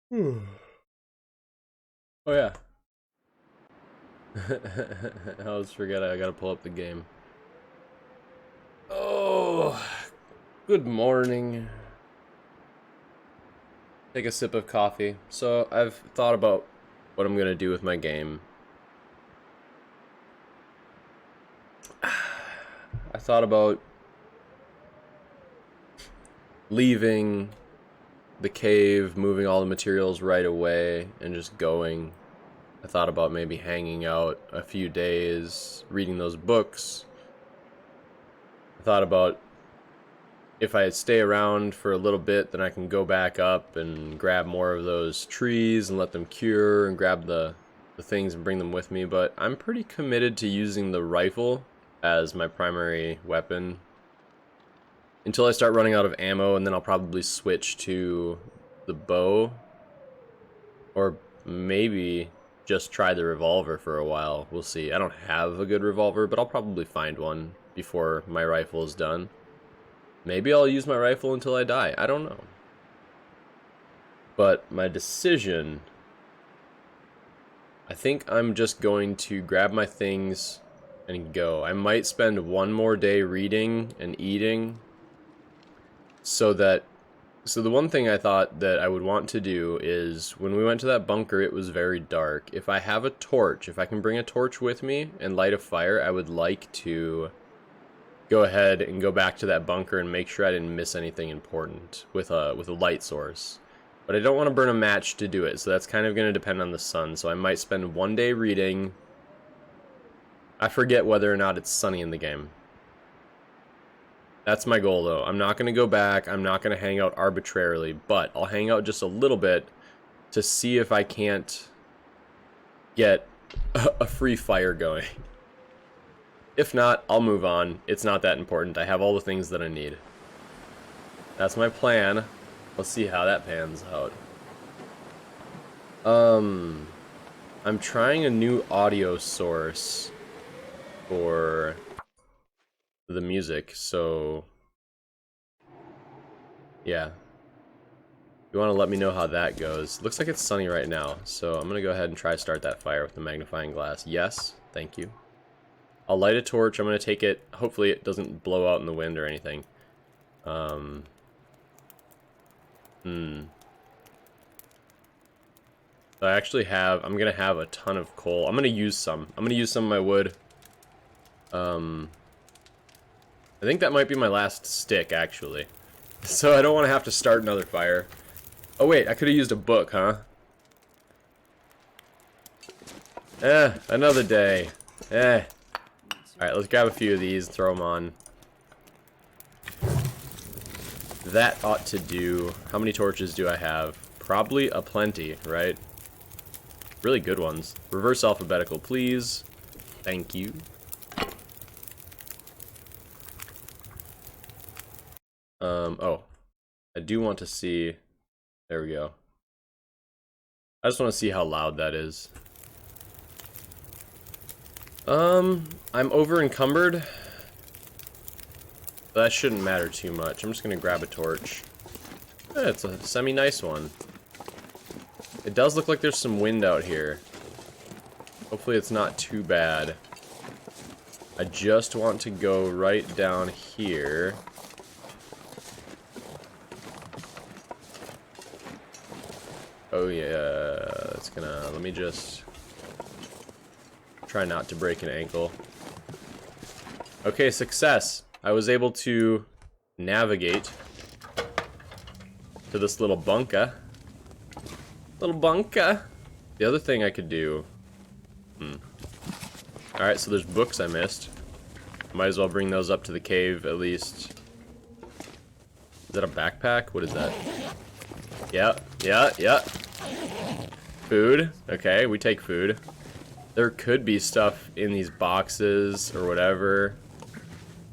Oh yeah. I always forget I gotta pull up the game. Oh, good morning. Take a sip of coffee. So I've thought about what I'm gonna do with my game. I thought about leaving the cave, moving all the materials right away, and just going. I thought about maybe hanging out a few days, reading those books. I thought about if I stay around for a little bit, then I can go back up and grab more of those trees and let them cure and grab the things and bring them with me. But I'm pretty committed to using the rifle as my primary weapon until I start running out of ammo, and then I'll probably switch to the bow, or maybe just try the revolver for a while. We'll see. I don't have a good revolver, but I'll probably find one before my rifle is done. Maybe I'll use my rifle until I die. I don't know. But my decision, I think I'm just going to grab my things and go. I might spend one more day reading and eating so the one thing I thought that I would want to do is when we went to that bunker, it was very dark. If I have a torch, if I can bring a torch with me and light a fire, I would like to go ahead and go back to that bunker and make sure I didn't miss anything important with a light source. But I don't want to burn a match to do it, so that's kind of going to depend on the sun. So I might spend one day reading. I forget whether or not it's sunny in the game. That's my goal, though. I'm not going to go back. I'm not going to hang out arbitrarily, but I'll hang out just a little bit to see if I can't get a free fire going. If not, I'll move on. It's not that important. I have all the things that I need. That's my plan. Let's see how that pans out. I'm trying a new audio source for the music, so yeah. You want to let me know how that goes. Looks like it's sunny right now, so I'm gonna go ahead and try to start that fire with the magnifying glass. Yes, thank you. I'll light a torch. I'm gonna take it. Hopefully it doesn't blow out in the wind or anything. I actually have, I'm gonna have a ton of coal. I'm gonna use some. I'm gonna use some of my wood. I think that might be my last stick, actually. So I don't want to have to start another fire. Oh wait, I could have used a book, huh? Another day. Alright, let's grab a few of these and throw them on. That ought to do. How many torches do I have? Probably a plenty, right? Really good ones. Reverse alphabetical, please. Thank you. Oh. I do want to see... There we go. I just want to see how loud that is. I'm over encumbered. That shouldn't matter too much. I'm just gonna grab a torch. It's a semi-nice one. It does look like there's some wind out here. Hopefully it's not too bad. I just want to go right down here. Oh yeah, that's gonna, let me just try not to break an ankle. Okay, success. I was able to navigate to this little bunker. Little bunker. The other thing I could do... Alright, so there's books I missed. Might as well bring those up to the cave, at least. Is that a backpack? What is that? Yeah. Food. Okay, we take food. There could be stuff in these boxes or whatever.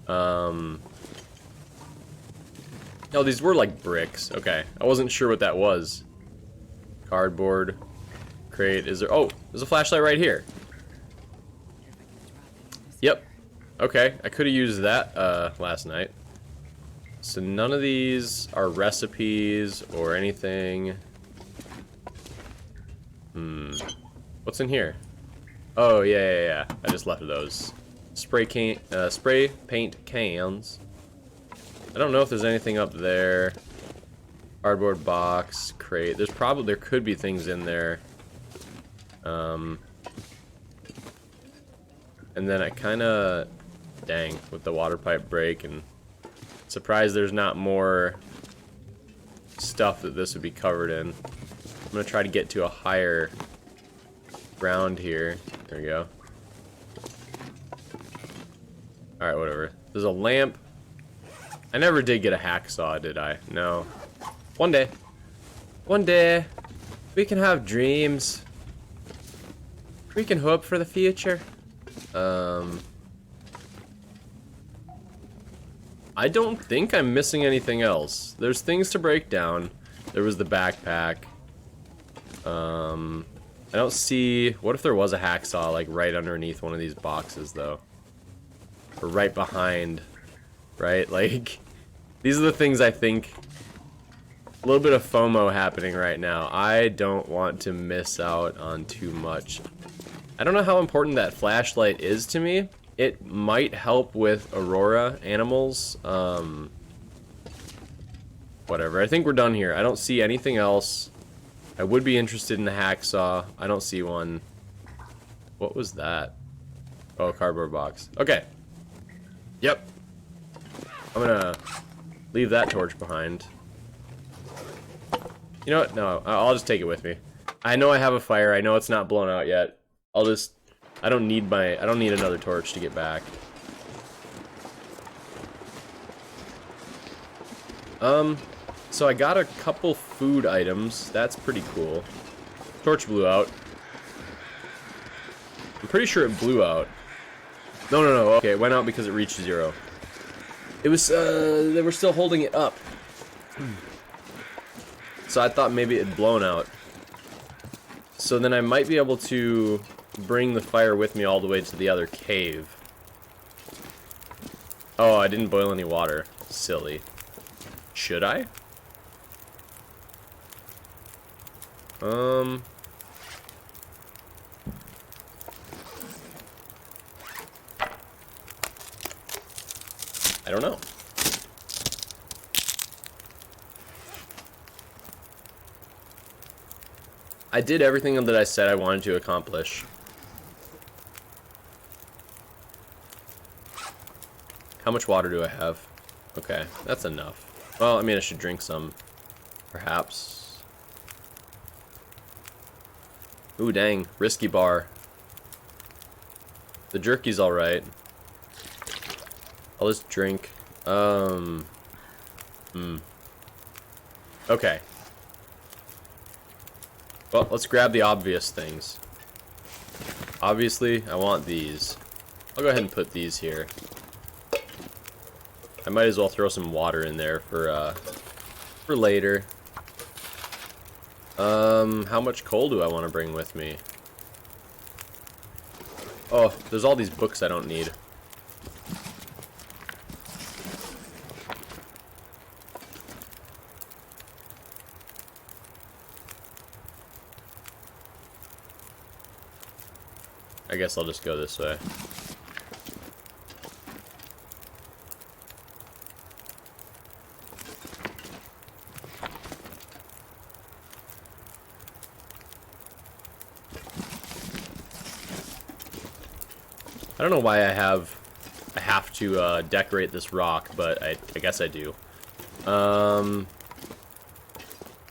Oh, these were like bricks. Okay, I wasn't sure what that was. Cardboard. Crate. Is there... Oh, there's a flashlight right here. Yep. Okay, I could have used that last night. So none of these are recipes or anything. What's in here? Oh, yeah. I just left those. Spray paint cans. I don't know if there's anything up there. Cardboard box, crate. There could be things in there. And then I kinda, dang, with the water pipe break, and surprised there's not more stuff that this would be covered in. I'm gonna try to get to a higher ground here. There we go. Alright, whatever. There's a lamp. I never did get a hacksaw, did I? No. One day. One day. We can have dreams. We can hope for the future. I don't think I'm missing anything else. There's things to break down. There was the backpack. I don't see... What if there was a hacksaw, like, right underneath one of these boxes, though? Or right behind, right? Like, these are the things I think... A little bit of FOMO happening right now. I don't want to miss out on too much. I don't know how important that flashlight is to me. It might help with Aurora animals. Whatever. I think we're done here. I don't see anything else. I would be interested in the hacksaw. I don't see one. What was that? Oh, cardboard box. Okay. Yep. I'm gonna leave that torch behind. You know what? No, I'll just take it with me. I know I have a fire. I know it's not blown out yet. I'll just... I don't need another torch to get back. So I got a couple food items. That's pretty cool. Torch blew out. I'm pretty sure it blew out. No. Okay, it went out because it reached 0. It was, they were still holding it up. So I thought maybe it had blown out. So then I might be able to bring the fire with me all the way to the other cave. Oh, I didn't boil any water. Silly. Should I? I don't know. I did everything that I said I wanted to accomplish. How much water do I have? Okay, that's enough. Well, I mean, I should drink some, perhaps. Ooh, dang, risky bar. The jerky's alright. I'll just drink. Okay. Well, let's grab the obvious things. Obviously, I want these. I'll go ahead and put these here. I might as well throw some water in there for later. How much coal do I want to bring with me? Oh, there's all these books I don't need. I guess I'll just go this way. I don't know why I have to decorate this rock, but I guess I do.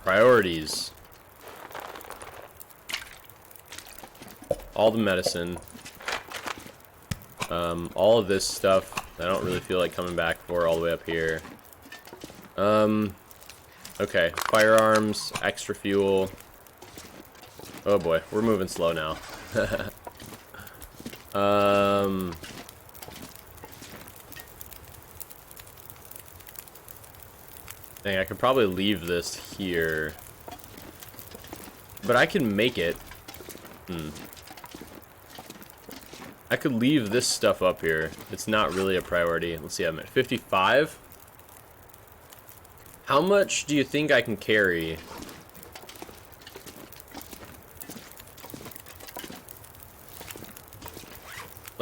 Priorities. All the medicine. All of this stuff I don't really feel like coming back for, all the way up here. Okay, firearms, extra fuel. Oh boy, we're moving slow now. Dang, I could probably leave this here. But I can make it. I could leave this stuff up here. It's not really a priority. Let's see, I'm at 55. How much do you think I can carry?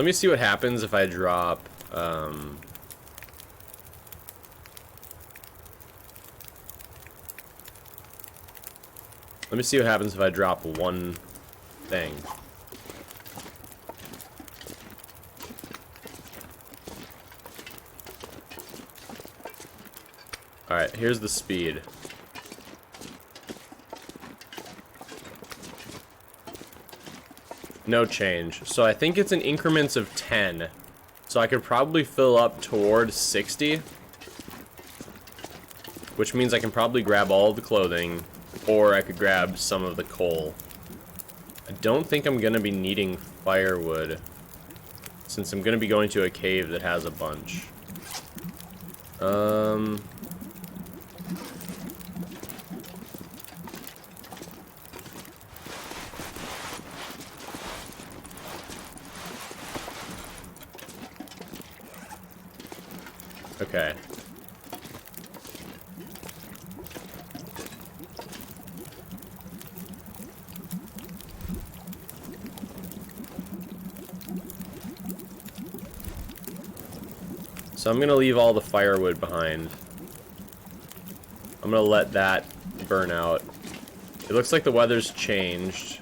Let me see what happens if I drop, let me see what happens if I drop one thing. Alright, here's the speed. No change. So I think it's in increments of 10. So I could probably fill up toward 60. Which means I can probably grab all of the clothing, or I could grab some of the coal. I don't think I'm going to be needing firewood, since I'm going to be going to a cave that has a bunch. Okay. So I'm gonna leave all the firewood behind. I'm gonna let that burn out. It looks like the weather's changed.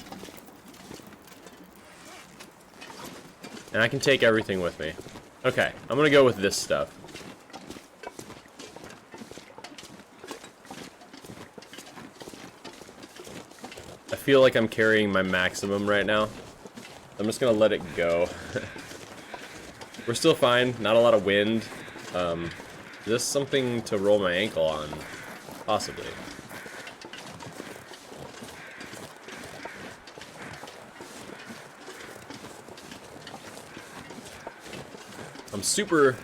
And I can take everything with me. Okay, I'm gonna go with this stuff. I feel like I'm carrying my maximum right now. I'm just gonna let it go. We're still fine, not a lot of wind. Is this something to roll my ankle on? Possibly. I'm super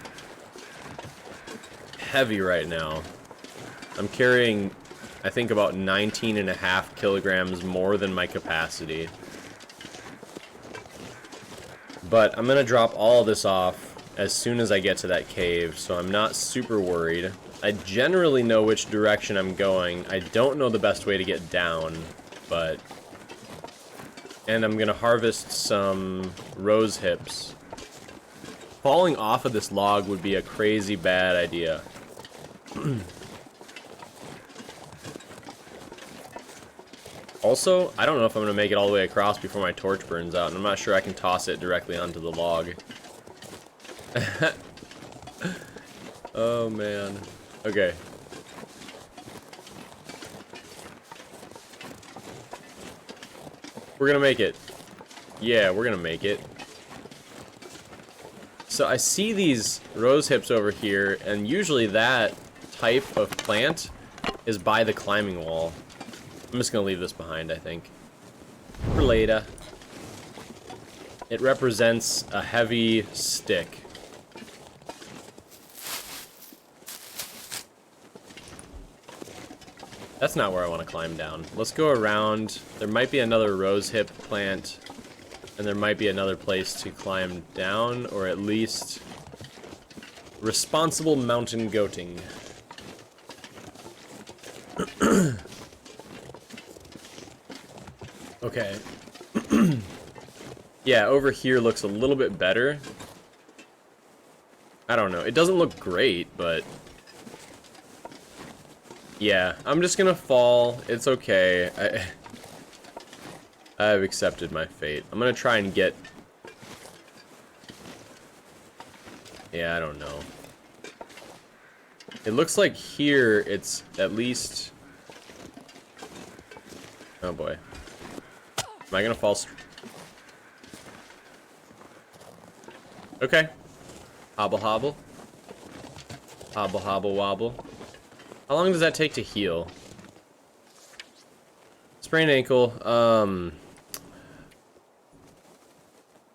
heavy right now. I'm carrying, I think, about 19.5 kilograms more than my capacity. But I'm gonna drop all this off as soon as I get to that cave, so I'm not super worried. I generally know which direction I'm going. I don't know the best way to get down, but... And I'm gonna harvest some rose hips. Falling off of this log would be a crazy bad idea. Also, I don't know if I'm going to make it all the way across before my torch burns out, and I'm not sure I can toss it directly onto the log. Oh, man. Okay. We're going to make it. Yeah, we're going to make it. So I see these rose hips over here, and usually that type of plant is by the climbing wall. I'm just gonna leave this behind, I think. For later. It represents a heavy stick. That's not where I want to climb down. Let's go around. There might be another rose hip plant, and there might be another place to climb down, or at least responsible mountain goating. Okay. Yeah, over here looks a little bit better. I don't know. It doesn't look great, but... Yeah, I'm just gonna fall. It's okay. I've accepted my fate. I'm gonna try and get... Yeah, I don't know. It looks like here it's at least... Oh boy. Am I gonna fall? Okay. Hobble hobble. Hobble hobble wobble. How long does that take to heal? Sprained ankle.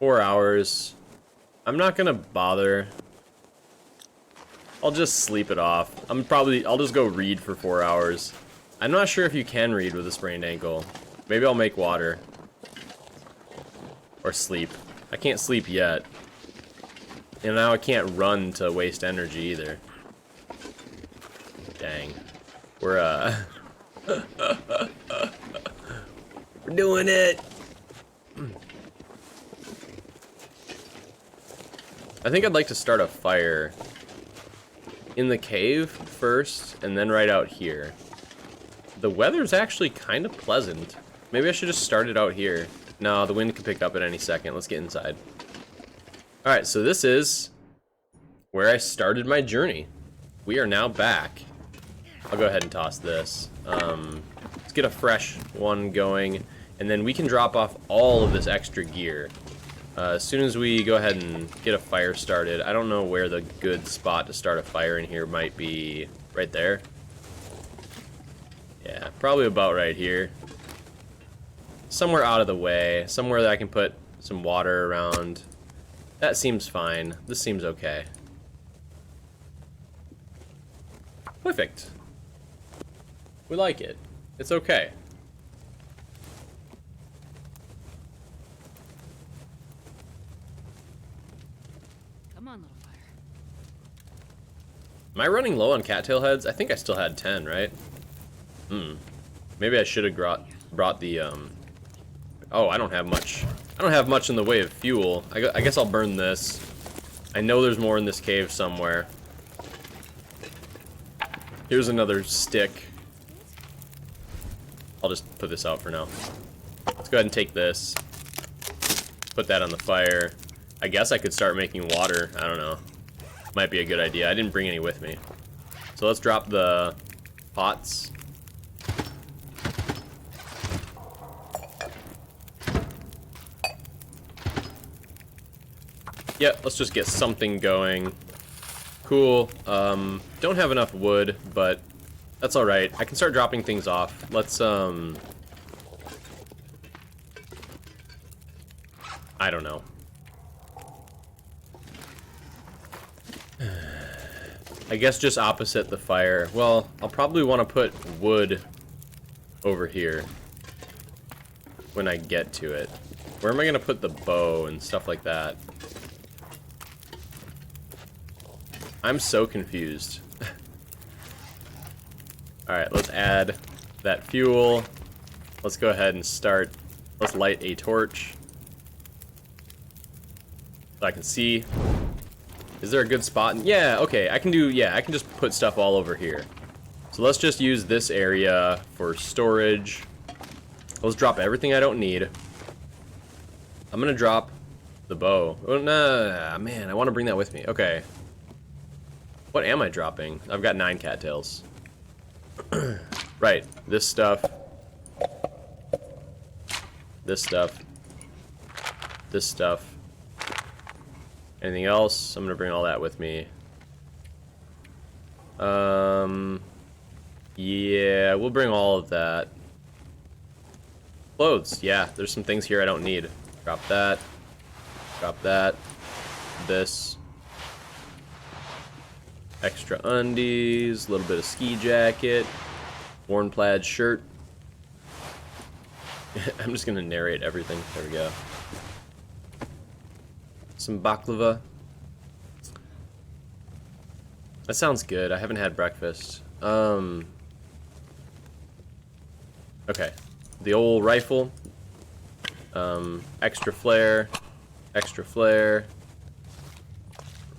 4 hours. I'm not gonna bother. I'll just sleep it off. I'll just go read for 4 hours. I'm not sure if you can read with a sprained ankle. Maybe I'll make water. Or sleep. I can't sleep yet. And now I can't run to waste energy either. Dang. We're doing it! I think I'd like to start a fire in the cave first, and then right out here. The weather's actually kind of pleasant. Maybe I should just start it out here. No, the wind could pick up at any second. Let's get inside. Alright, so this is where I started my journey. We are now back. I'll go ahead and toss this. Let's get a fresh one going, and then we can drop off all of this extra gear. As soon as we go ahead and get a fire started, I don't know where the good spot to start a fire in here might be. Right there? Yeah, probably about right here. Somewhere out of the way, somewhere that I can put some water around. That seems fine. This seems okay. Perfect. We like it. It's okay. Come on, little fire. Am I running low on cattail heads? I think I still had 10, right? Maybe I should have brought the, Oh, I don't have much. I don't have much in the way of fuel. I guess I'll burn this. I know there's more in this cave somewhere. Here's another stick. I'll just put this out for now. Let's go ahead and take this. Put that on the fire. I guess I could start making water. I don't know. Might be a good idea. I didn't bring any with me. So let's drop the pots. Yeah, let's just get something going. Cool. Don't have enough wood, but that's alright. I can start dropping things off. Let's, I don't know. I guess just opposite the fire. Well, I'll probably want to put wood over here when I get to it. Where am I going to put the bow and stuff like that? I'm so confused. Alright, let's add that fuel. Let's go ahead and start. Let's light a torch. So I can see. Is there a good spot? Yeah, okay, I can just put stuff all over here. So let's just use this area for storage. Let's drop everything I don't need. I'm gonna drop the bow. Oh, nah, man, I want to bring that with me. Okay. What am I dropping? I've got 9 cattails. Right, this stuff. This stuff. This stuff. Anything else? I'm gonna bring all that with me. Yeah, we'll bring all of that. Clothes, yeah, there's some things here I don't need. Drop that. Drop that. This. Extra undies, a little bit of ski jacket, worn plaid shirt. I'm just gonna narrate everything. There we go. Some baklava. That sounds good. I haven't had breakfast. Okay. The old rifle. Extra flare. Extra flare.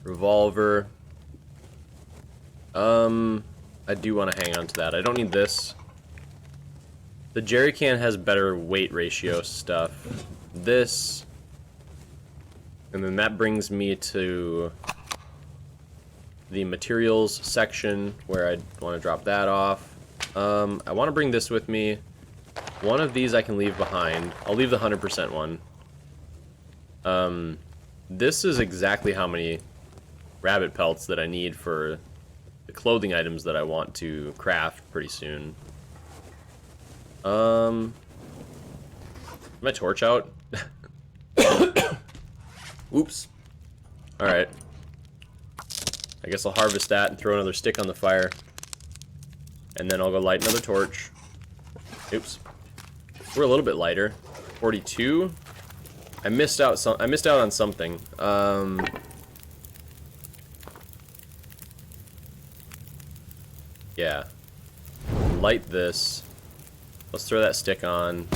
Revolver. I do want to hang on to that. I don't need this. The jerry can has better weight ratio stuff. This. And then that brings me to the materials section where I want to drop that off. I want to bring this with me. One of these I can leave behind. I'll leave the 100% one. This is exactly how many rabbit pelts that I need for the clothing items that I want to craft pretty soon. My torch out? Oops. Alright. I guess I'll harvest that and throw another stick on the fire. And then I'll go light another torch. Oops. We're a little bit lighter. 42. I missed out on something. Yeah. Light this. Let's throw that stick on.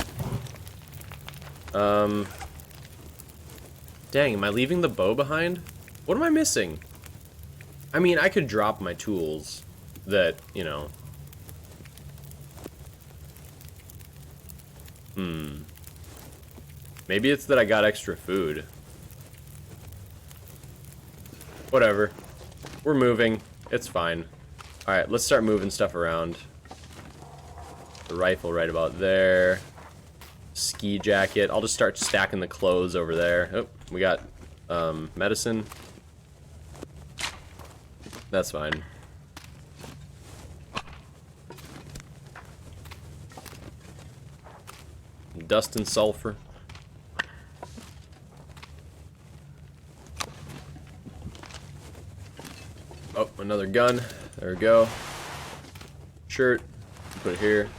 Dang, am I leaving the bow behind? What am I missing? I mean, I could drop my tools that, you know. Maybe it's that I got extra food. Whatever. We're moving. It's fine. Alright, let's start moving stuff around. The rifle right about there. Ski jacket. I'll just start stacking the clothes over there. Oh, we got medicine. That's fine. Dust and sulfur. Oh, another gun. There we go. Shirt. Put it here.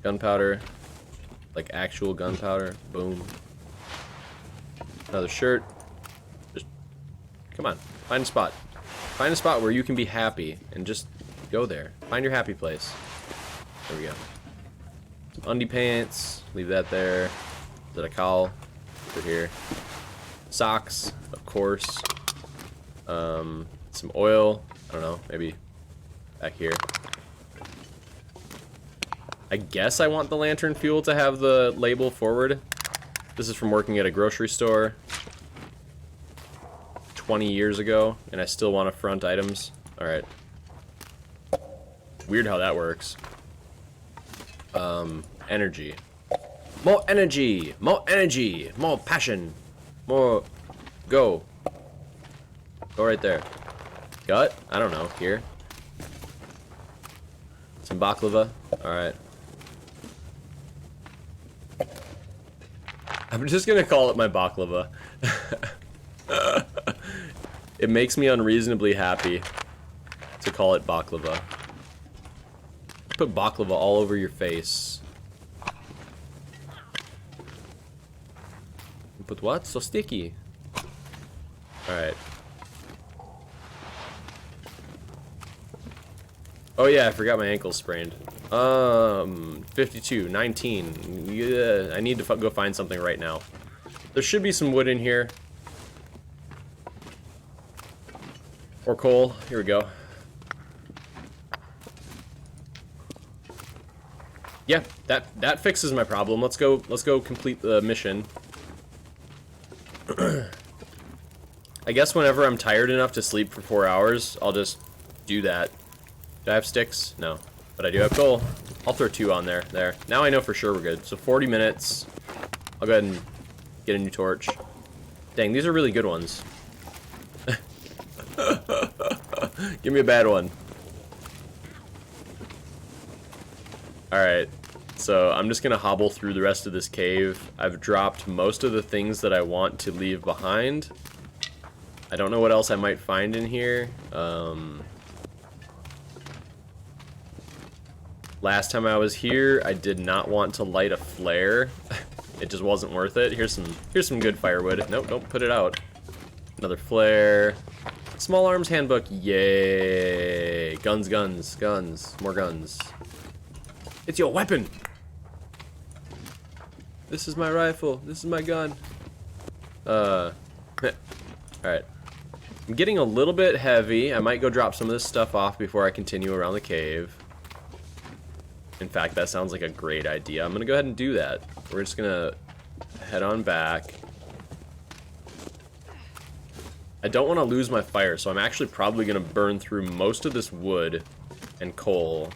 Gunpowder. Like actual gunpowder. Boom. Another shirt. Just come on. Find a spot. Find a spot where you can be happy and just go there. Find your happy place. There we go. Some undie pants. Leave that there. Is that a cowl? Put it here. Socks, of course. Some oil. I don't know. Maybe back here. I guess I want the lantern fuel to have the label forward. This is from working at a grocery store 20 years ago, and I still want to front items. Alright. Weird how that works. Energy. More energy! More energy! More passion! More... Go. Go right there. Gut? I don't know. Here. Some baklava. Alright. I'm just gonna call it my baklava. It makes me unreasonably happy to call it baklava. Put baklava all over your face. But what? So sticky. Alright. Oh yeah, I forgot my ankle's sprained. 52, 19. Yeah, I need to go find something right now. There should be some wood in here. Or coal. Here we go. Yeah, that fixes my problem. Let's go complete the mission. I guess whenever I'm tired enough to sleep for 4 hours, I'll just do that. Do I have sticks? No. But I do have coal. I'll throw 2 on there. There. Now I know for sure we're good. So 40 minutes. I'll go ahead and get a new torch. Dang, these are really good ones. Give me a bad one. Alright. So I'm just gonna hobble through the rest of this cave. I've dropped most of the things that I want to leave behind. I don't know what else I might find in here. Last time I was here, I did not want to light a flare. It just wasn't worth it. Here's some good firewood. Nope, don't put it out. Another flare. Small arms handbook. Yay. Guns, guns, guns. More guns. It's your weapon. This is my rifle. This is my gun. Alright. I'm getting a little bit heavy. I might go drop some of this stuff off before I continue around the cave. In fact, that sounds like a great idea. I'm gonna go ahead and do that. We're just gonna head on back. I don't want to lose my fire, so I'm actually probably gonna burn through most of this wood and coal.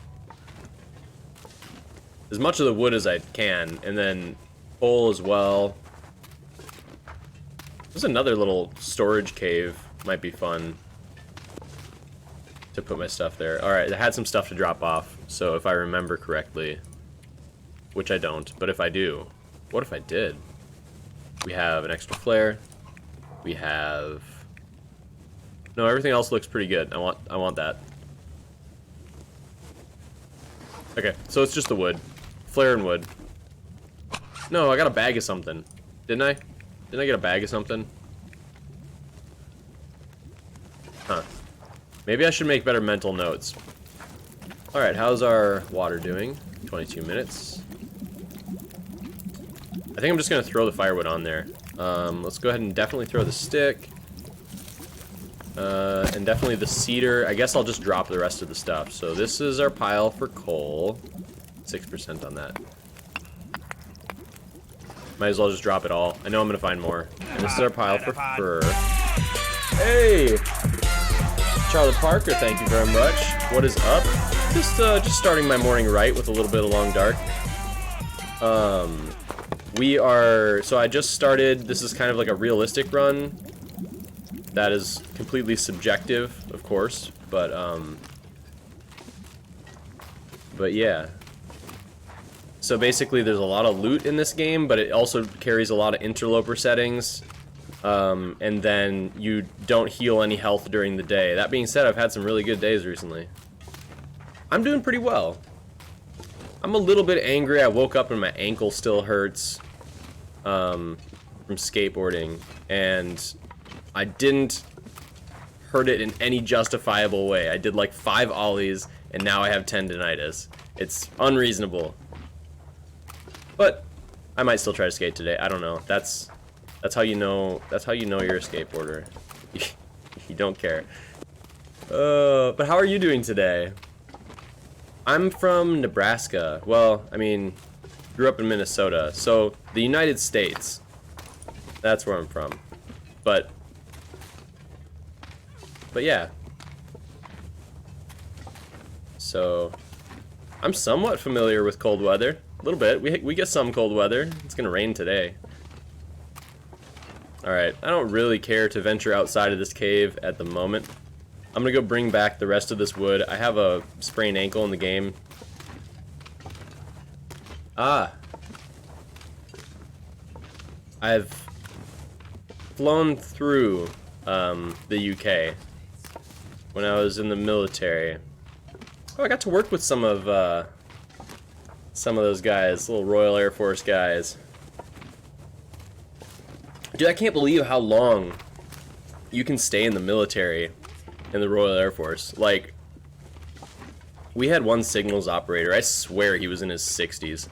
As much of the wood as I can, and then coal as well. There's another little storage cave. Might be fun to put my stuff there. Alright, I had some stuff to drop off, so if I remember correctly, which I don't, but if I do, what if I did? We have an extra flare. We have... No, everything else looks pretty good. I want that. Okay, so it's just the wood. Flare and wood. No, I got a bag of something. Didn't I? Didn't I get a bag of something? Huh. Maybe I should make better mental notes. Alright, how's our water doing? 22 minutes. I think I'm just going to throw the firewood on there. Let's go ahead and definitely throw the stick. And definitely the cedar. I guess I'll just drop the rest of the stuff. So this is our pile for coal. 6% on that. Might as well just drop it all. I know I'm gonna find more. And this is our pile for fur. Hey! Charlie Parker, thank you very much. What is up? Just starting my morning right with a little bit of long dark. So I just started, this is kind of like a realistic run. That is completely subjective, of course, but yeah. So basically there's a lot of loot in this game, but it also carries a lot of interloper settings. And then you don't heal any health during the day. That being said, I've had some really good days recently. I'm doing pretty well. I'm a little bit angry. I woke up and my ankle still hurts from skateboarding, and I didn't hurt it in any justifiable way. I did like 5 ollies, and now I have tendinitis. It's unreasonable. But I might still try to skate today. I don't know. That's how you know. That's how you know you're a skateboarder. You don't care. But how are you doing today? I'm from Nebraska. Well, I mean, grew up in Minnesota. So the United States. That's where I'm from. But yeah. So I'm somewhat familiar with cold weather. A little bit. We get some cold weather. It's gonna rain today. Alright, I don't really care to venture outside of this cave at the moment. I'm gonna go bring back the rest of this wood. I have a sprained ankle in the game. I've flown through the UK when I was in the military. Oh, I got to work with some of those guys, little Royal Air Force guys. Dude, I can't believe how long you can stay in the military in the Royal Air Force. Like, we had one signals operator. I swear he was in his 60s.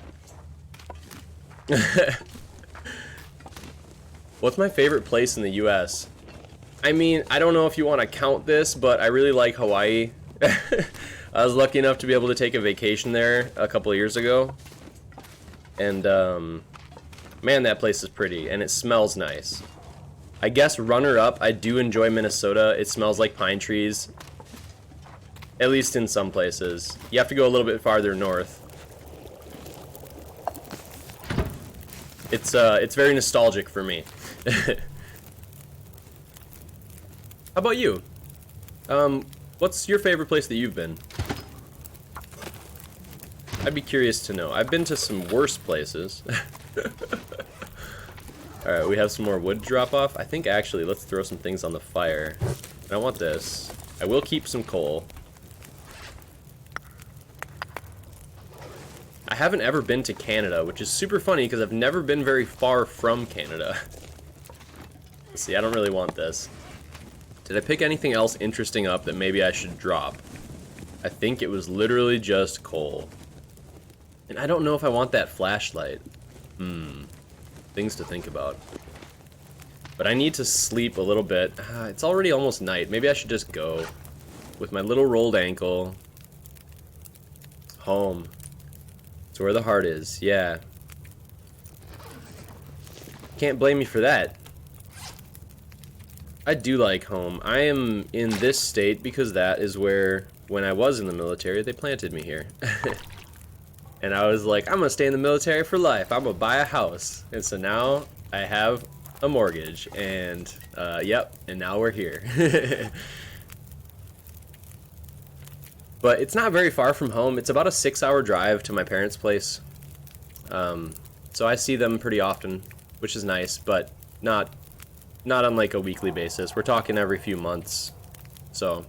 What's my favorite place in the US? I mean, I don't know if you want to count this, but I really like Hawaii. I was lucky enough to be able to take a vacation there a couple of years ago. And, man, that place is pretty, and it smells nice. I guess runner-up, I do enjoy Minnesota. It smells like pine trees. At least in some places. You have to go a little bit farther north. It's very nostalgic for me. How about you? What's your favorite place that you've been? I'd be curious to know. I've been to some worse places. Alright, we have some more wood drop off. I think actually, let's throw some things on the fire. I don't want this. I will keep some coal. I haven't ever been to Canada, which is super funny because I've never been very far from Canada. Let's see, I don't really want this. Did I pick anything else interesting up that maybe I should drop? I think it was literally just coal. And I don't know if I want that flashlight. Things to think about. But I need to sleep a little bit. It's already almost night. Maybe I should just go. With my little rolled ankle. Home. It's where the heart is. Yeah. Can't blame me for that. I do like home. I am in this state because that is where, when I was in the military, they planted me here. And I was like, I'm gonna stay in the military for life. I'm gonna buy a house. And so now I have a mortgage. And, yep, and now we're here. But it's not very far from home. It's about a 6-hour drive to my parents' place. So I see them pretty often, which is nice, but not on like a weekly basis. We're talking every few months. So,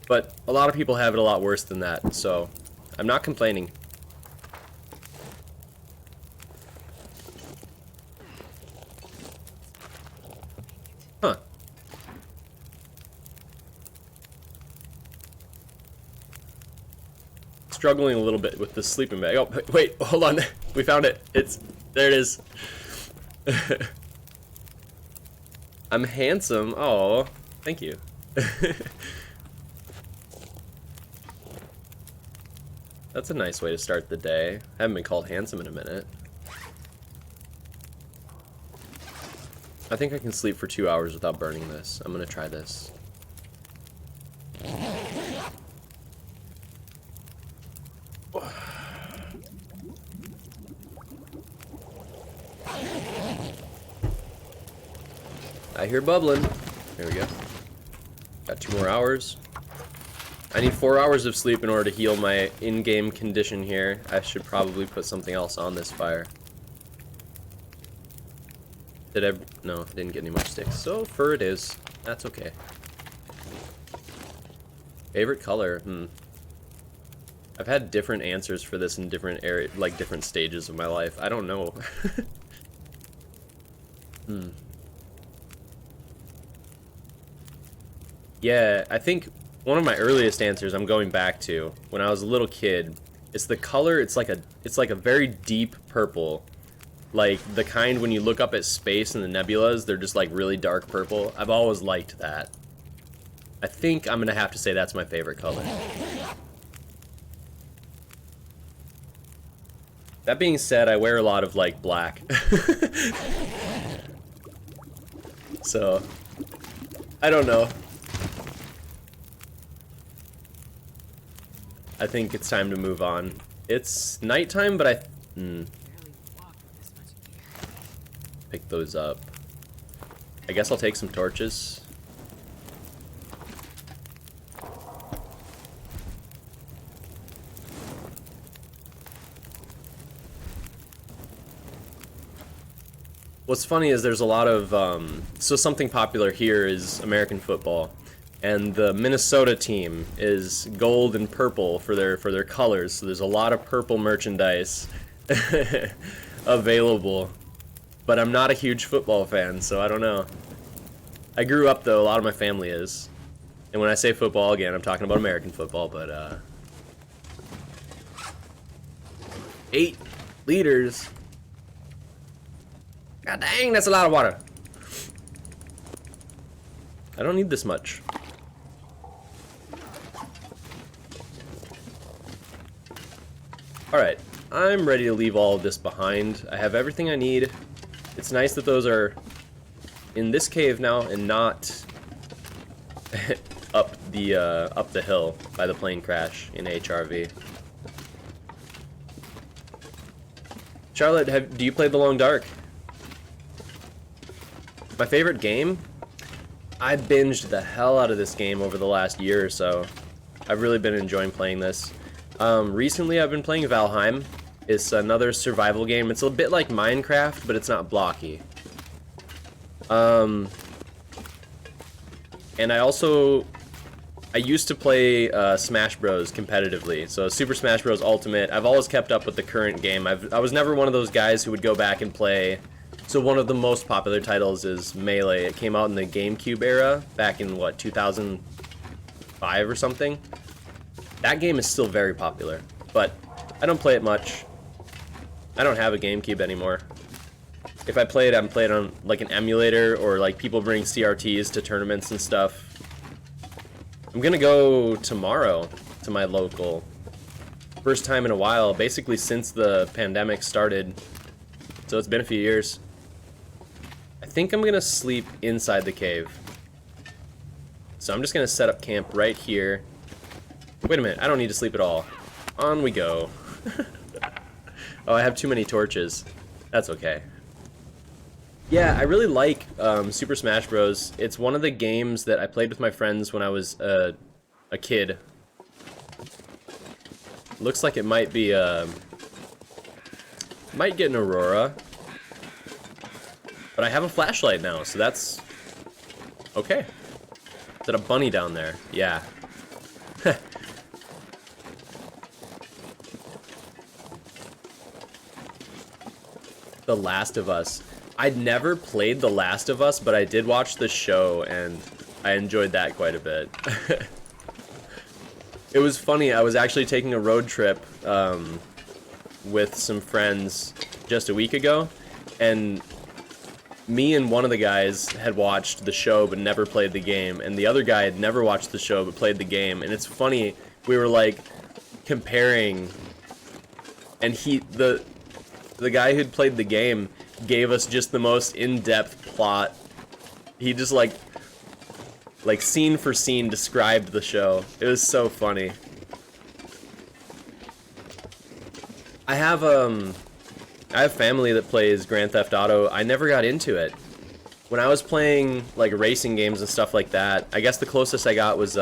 but a lot of people have it a lot worse than that. So I'm not complaining. Huh. Struggling a little bit with the sleeping bag. Oh, wait, hold on. We found it. There it is. I'm handsome. Oh, thank you. That's a nice way to start the day. I haven't been called handsome in a minute. I think I can sleep for 2 hours without burning this. I'm gonna try this. I hear bubbling. There we go. Got 2 more hours. I need 4 hours of sleep in order to heal my in-game condition here. I should probably put something else on this fire. Did I? No, I didn't get any more sticks. So fur it is. That's okay. Favorite color? I've had different answers for this in different different stages of my life. I don't know. Yeah, I think one of my earliest answers I'm going back to when I was a little kid. It's the color. It's like a very deep purple, like the kind when you look up at space and the nebulas, they're just like really dark purple. I've always liked that. I think I'm gonna have to say that's my favorite color. That being said, I wear a lot of like black. So I don't know. I think it's time to move on. It's nighttime, but I pick those up. I guess I'll take some torches. What's funny is there's a lot of so something popular here is American football. And the Minnesota team is gold and purple for their colors. So there's a lot of purple merchandise available. But I'm not a huge football fan, so I don't know. I grew up though, a lot of my family is. And when I say football, again, I'm talking about American football, but 8 liters. God dang, that's a lot of water. I don't need this much. Alright, I'm ready to leave all of this behind. I have everything I need. It's nice that those are in this cave now and not up the hill by the plane crash in HRV. Charlotte, do you play The Long Dark? My favorite game? I binged the hell out of this game over the last year or so. I've really been enjoying playing this. Recently I've been playing Valheim. It's another survival game. It's a bit like Minecraft, but it's not blocky. And I used to play Smash Bros. Competitively, so Super Smash Bros. Ultimate. I've always kept up with the current game. I was never one of those guys who would go back and play. So one of the most popular titles is Melee. It came out in the GameCube era, back in, what, 2005 or something? That game is still very popular, but I don't play it much. I don't have a GameCube anymore. If I play it, I'm playing on, like, an emulator, or, like, people bring CRTs to tournaments and stuff. I'm gonna go tomorrow to my local. First time in a while, basically since the pandemic started. So it's been a few years. I think I'm gonna sleep inside the cave. So I'm just gonna set up camp right here. Wait a minute, I don't need to sleep at all. On we go. Oh, I have too many torches. That's okay. Yeah, I really like Super Smash Bros. It's one of the games that I played with my friends when I was a kid. Looks like it might be might get an Aurora. But I have a flashlight now, so that's okay. Is that a bunny down there? Yeah. The Last of Us. I'd never played The Last of Us, but I did watch the show, and I enjoyed that quite a bit. It was funny, I was actually taking a road trip with some friends just a week ago, and me and one of the guys had watched the show but never played the game, and the other guy had never watched the show but played the game. And it's funny, we were like comparing, and the guy who'd played the game gave us just the most in-depth plot. He just like scene for scene described the show. It was so funny. I have family that plays Grand Theft Auto. I never got into it. When I was playing like racing games and stuff like that, I guess the closest I got was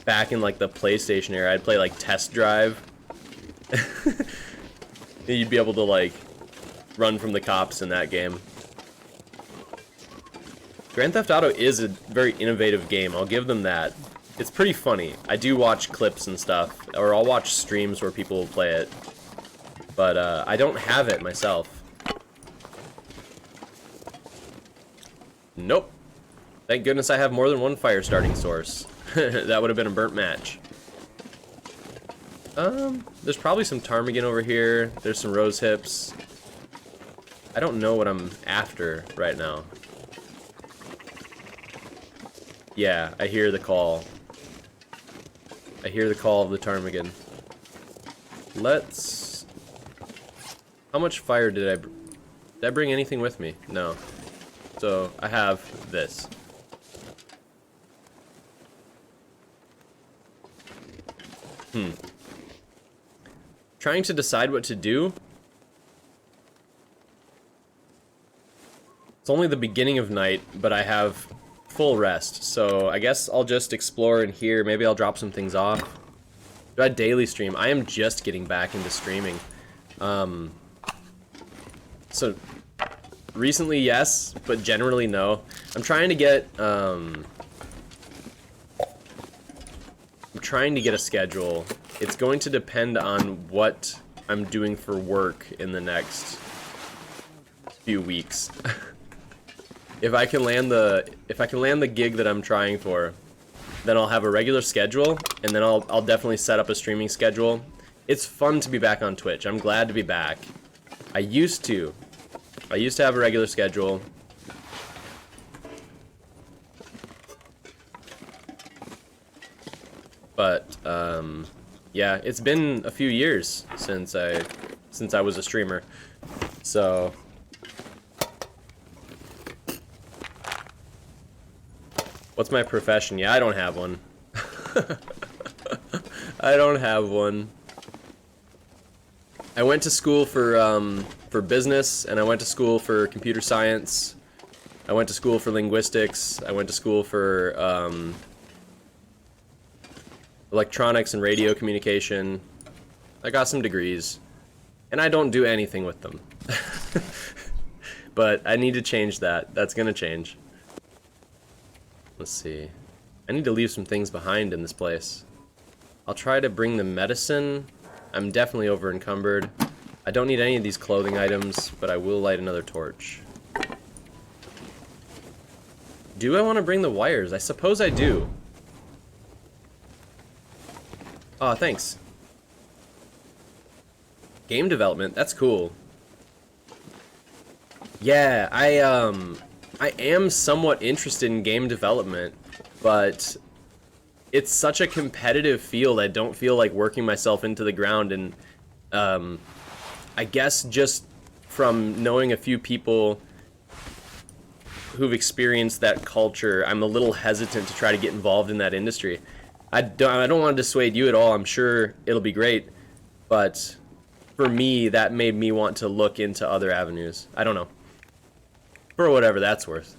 back in like the PlayStation era. I'd play like Test Drive. You'd be able to like run from the cops in that game. Grand Theft Auto is a very innovative game, I'll give them that. It's pretty funny. I do watch clips and stuff, or I'll watch streams where people play it. But I don't have it myself. Nope. Thank goodness I have more than one fire starting source. That would have been a burnt match. There's probably some ptarmigan over here. There's some rose hips. I don't know what I'm after right now. Yeah, I hear the call. I hear the call of the ptarmigan. Let's... How much fire did I bring anything with me? No. So, I have this. Trying to decide what to do. It's only the beginning of night, but I have full rest, so I guess I'll just explore in here. Maybe I'll drop some things off. Do I daily stream? I am just getting back into streaming. So recently, yes, but generally, no. I'm trying to get a schedule. It's going to depend on what I'm doing for work in the next few weeks. If I can land the gig that I'm trying for, then I'll have a regular schedule, and then I'll definitely set up a streaming schedule. It's fun to be back on Twitch. I'm glad to be back. I used to have a regular schedule. But yeah, it's been a few years since I was a streamer. So what's my profession? Yeah, I don't have one. I don't have one. I went to school for business, and I went to school for computer science. I went to school for linguistics. I went to school for electronics and radio communication. I got some degrees, and I don't do anything with them. But I need to change that. That's gonna change. Let's see. I need to leave some things behind in this place. I'll try to bring the medicine. I'm definitely over encumbered. I don't need any of these clothing items, but I will light another torch. Do I want to bring the wires? I suppose I do. Aw, thanks. Game development, that's cool. Yeah, I am somewhat interested in game development, but it's such a competitive field. I don't feel like working myself into the ground, and I guess just from knowing a few people who've experienced that culture, I'm a little hesitant to try to get involved in that industry. I don't want to dissuade you at all. I'm sure it'll be great, but for me, that made me want to look into other avenues. I don't know. For whatever that's worth.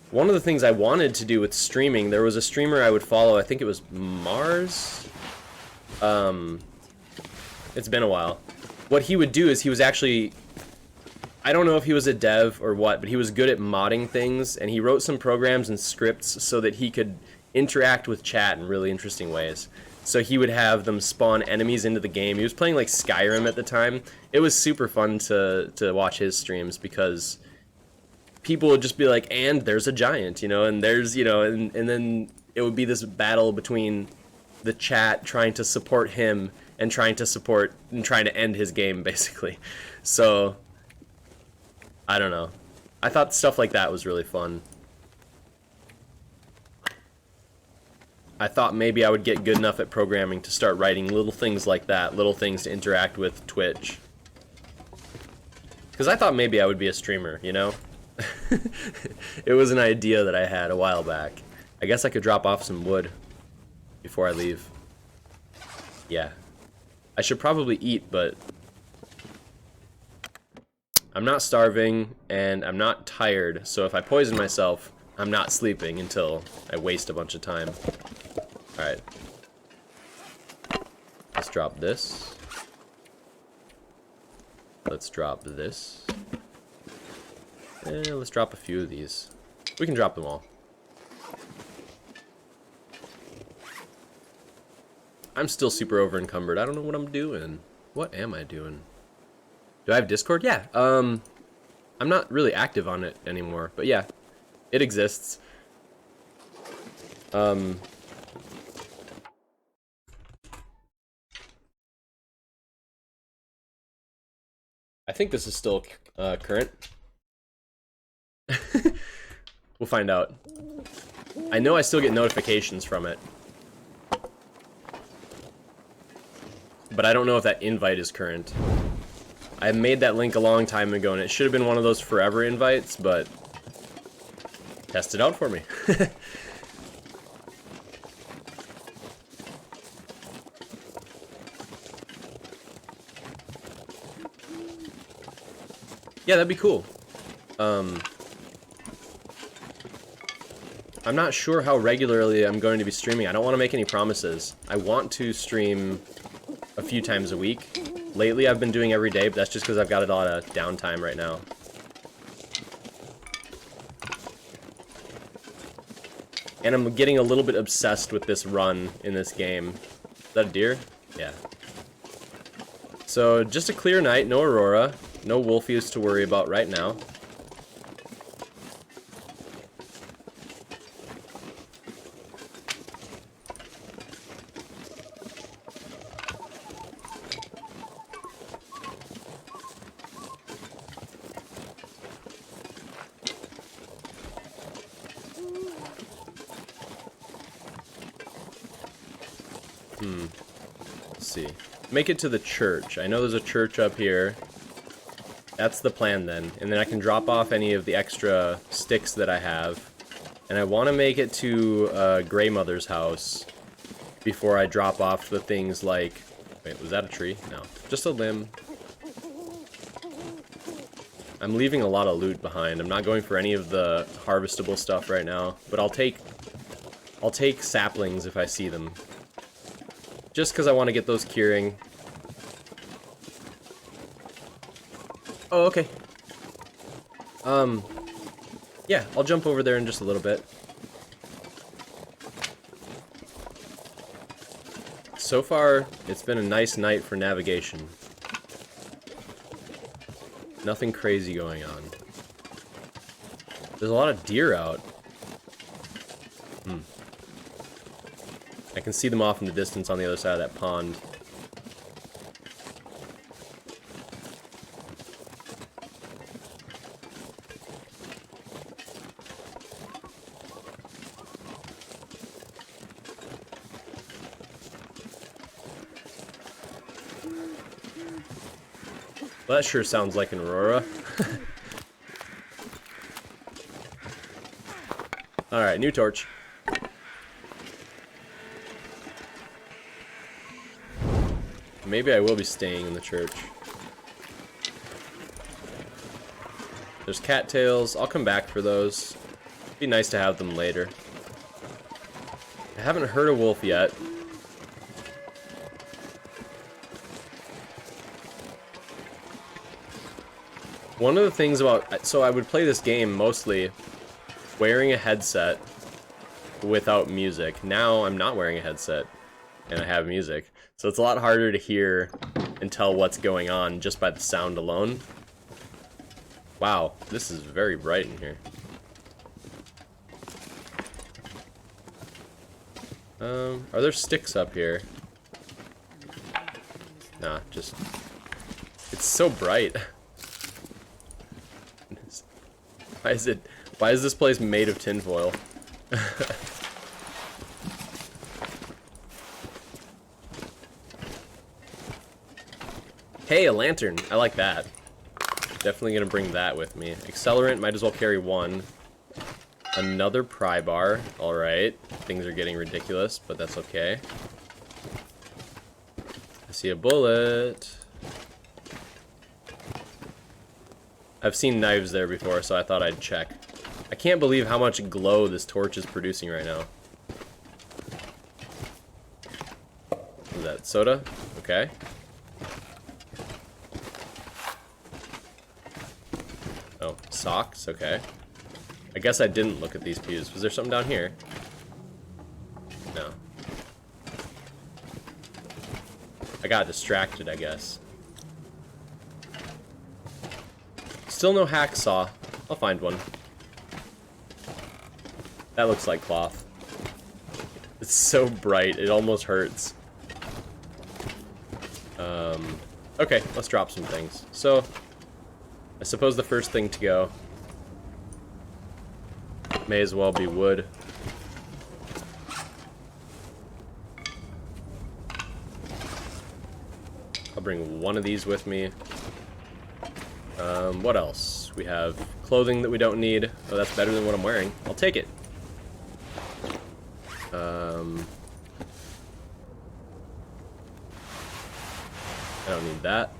One of the things I wanted to do with streaming, there was a streamer I would follow, I think it was Mars. It's been a while. What he would do is he was actually, I don't know if he was a dev or what, but he was good at modding things, and he wrote some programs and scripts so that he could interact with chat in really interesting ways. So he would have them spawn enemies into the game. He was playing like Skyrim at the time. It was super fun to watch his streams because people would just be like, and there's a giant, you know, and there's, you know, and then it would be this battle between the chat trying to support him and trying to support and trying to end his game, basically. So, I don't know. I thought stuff like that was really fun. I thought maybe I would get good enough at programming to start writing little things like that, little things to interact with Twitch. Because I thought maybe I would be a streamer, you know? It was an idea that I had a while back. I guess I could drop off some wood before I leave. Yeah. I should probably eat, but I'm not starving and I'm not tired, so if I poison myself, I'm not sleeping until I waste a bunch of time. Alright. Let's drop this. Let's drop this. And let's drop a few of these. We can drop them all. I'm still super over encumbered. I don't know what I'm doing. What am I doing? Do I have Discord? Yeah. I'm not really active on it anymore, but yeah, it exists. I think this is still current. We'll find out. I know I still get notifications from it, but I don't know if that invite is current. I made that link a long time ago, and it should have been one of those forever invites, but test it out for me. Yeah, that'd be cool. I'm not sure how regularly I'm going to be streaming. I don't want to make any promises. I want to stream a few times a week. Lately, I've been doing every day, but that's just because I've got a lot of downtime right now. And I'm getting a little bit obsessed with this run in this game. Is that a deer? Yeah. So, just a clear night, no aurora, no wolfies to worry about right now. Let's see. Make it to the church. I know there's a church up here. That's the plan then. And then I can drop off any of the extra sticks that I have. And I want to make it to Grey Mother's house before I drop off the things like... Wait, was that a tree? No. Just a limb. I'm leaving a lot of loot behind. I'm not going for any of the harvestable stuff right now. But I'll take saplings if I see them. Just because I want to get those curing. Oh, okay. Yeah, I'll jump over there in just a little bit. So far, it's been a nice night for navigation. Nothing crazy going on. There's a lot of deer out. I can see them off in the distance on the other side of that pond. Well, that sure sounds like an aurora. Alright, new torch. Maybe I will be staying in the church. There's cattails. I'll come back for those. Be nice to have them later. I haven't heard a wolf yet. One of the things about... So I would play this game mostly wearing a headset without music. Now I'm not wearing a headset and I have music. So it's a lot harder to hear and tell what's going on just by the sound alone. Wow, this is very bright in here. Are there sticks up here? Nah, just... It's so bright. Why is this place made of tinfoil? Hey, a lantern. I like that. Definitely gonna bring that with me. Accelerant, might as well carry one. Another pry bar. Alright. Things are getting ridiculous, but that's okay. I see a bullet. I've seen knives there before, so I thought I'd check. I can't believe how much glow this torch is producing right now. Is that soda? Okay. Oh, socks? Okay. I guess I didn't look at these pews. Was there something down here? No. I got distracted, I guess. Still no hacksaw. I'll find one. That looks like cloth. It's so bright, it almost hurts. Okay, let's drop some things. So, I suppose the first thing to go may as well be wood. I'll bring one of these with me. What else? We have clothing that we don't need. Oh, that's better than what I'm wearing. I'll take it. I don't need that.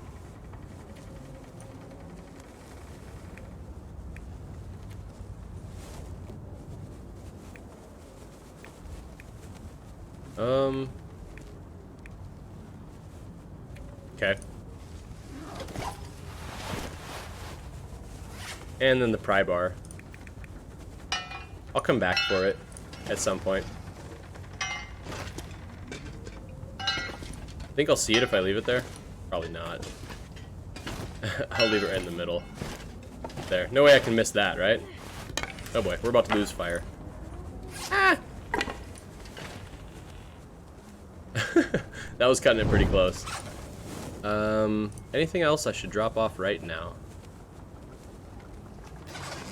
Okay. And then the pry bar. I'll come back for it at some point. Think I'll see it if I leave it there? Probably not. I'll leave it right in the middle. There. No way I can miss that, right? Oh boy, we're about to lose fire. Ah! That was cutting it pretty close. Anything else I should drop off right now?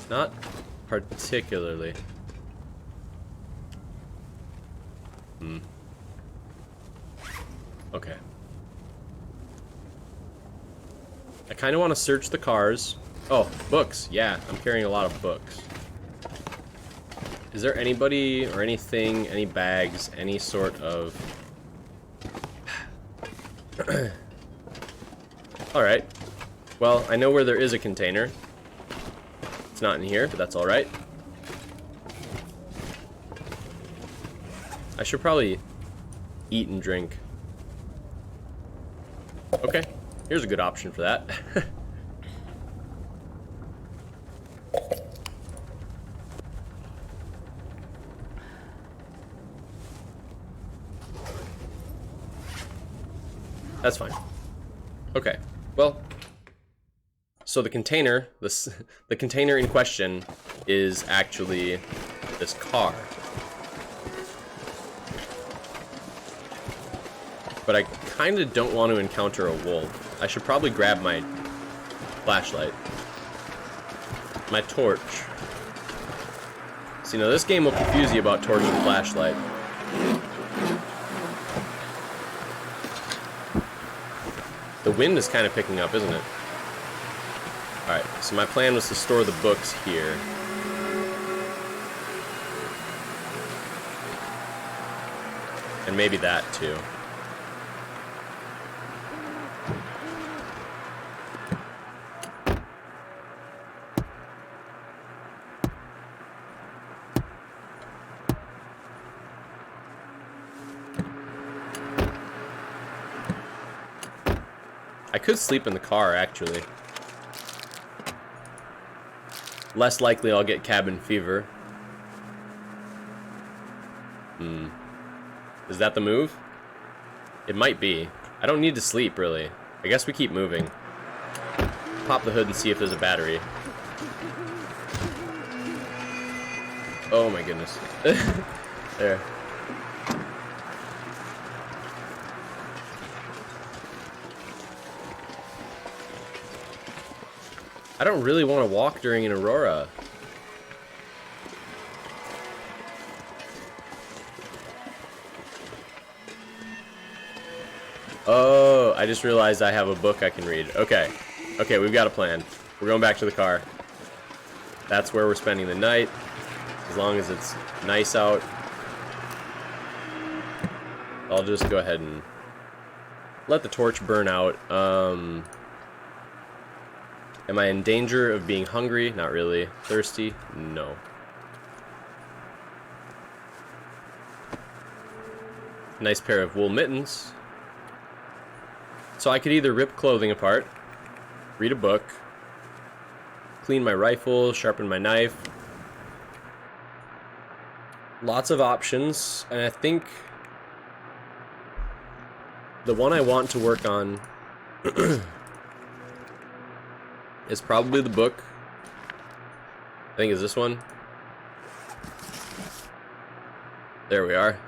Not particularly. Okay. I kind of want to search the cars. Oh, books. Yeah, I'm carrying a lot of books. Is there anybody or anything, any bags, any sort of... Alright. Well, I know where there is a container. It's not in here, but that's alright. I should probably eat and drink. Okay, here's a good option for that. That's fine. Okay, well, so the container, the container in question is actually this car. But I kind of don't want to encounter a wolf. I should probably grab my flashlight. My torch. See, now this game will confuse you about torch and flashlight. The wind is kind of picking up, isn't it? Alright, so my plan was to store the books here. And maybe that, too. I could sleep in the car, actually. Less likely I'll get cabin fever. Is that the move? It might be. I don't need to sleep, really. I guess we keep moving. Pop the hood and see if there's a battery. Oh my goodness. There. I don't really want to walk during an aurora. Oh, I just realized I have a book I can read. Okay. Okay, we've got a plan. We're going back to the car. That's where we're spending the night. As long as it's nice out. I'll just go ahead and let the torch burn out. Am I in danger of being hungry? Not really. Thirsty? No. Nice pair of wool mittens. So I could either rip clothing apart, read a book, clean my rifle, sharpen my knife. Lots of options, and I think the one I want to work on is probably the book. I think it's this one. There we are.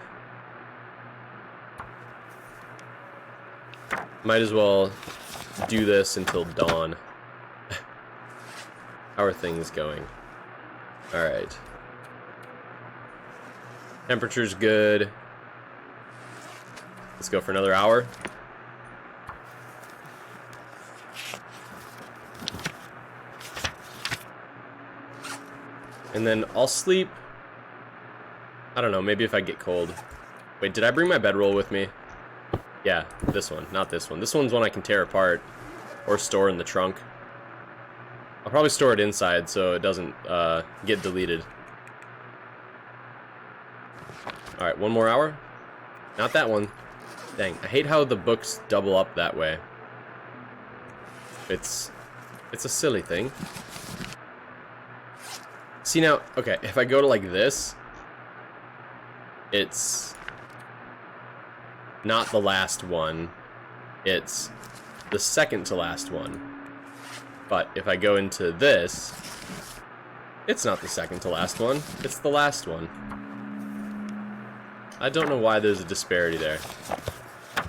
Might as well do this until dawn. How are things going? Alright. Temperature's good. Let's go for another hour. And then I'll sleep. I don't know, maybe if I get cold. Wait, did I bring my bedroll with me? Yeah, this one, not this one. This one's one I can tear apart or store in the trunk. I'll probably store it inside so it doesn't get deleted. Alright, one more hour. Not that one. Dang, I hate how the books double up that way. It's a silly thing. See now, okay, if I go to like this, it's not the last one, it's the second to last one. But if I go into this, it's not the second to last one, it's the last one. I don't know why there's a disparity there.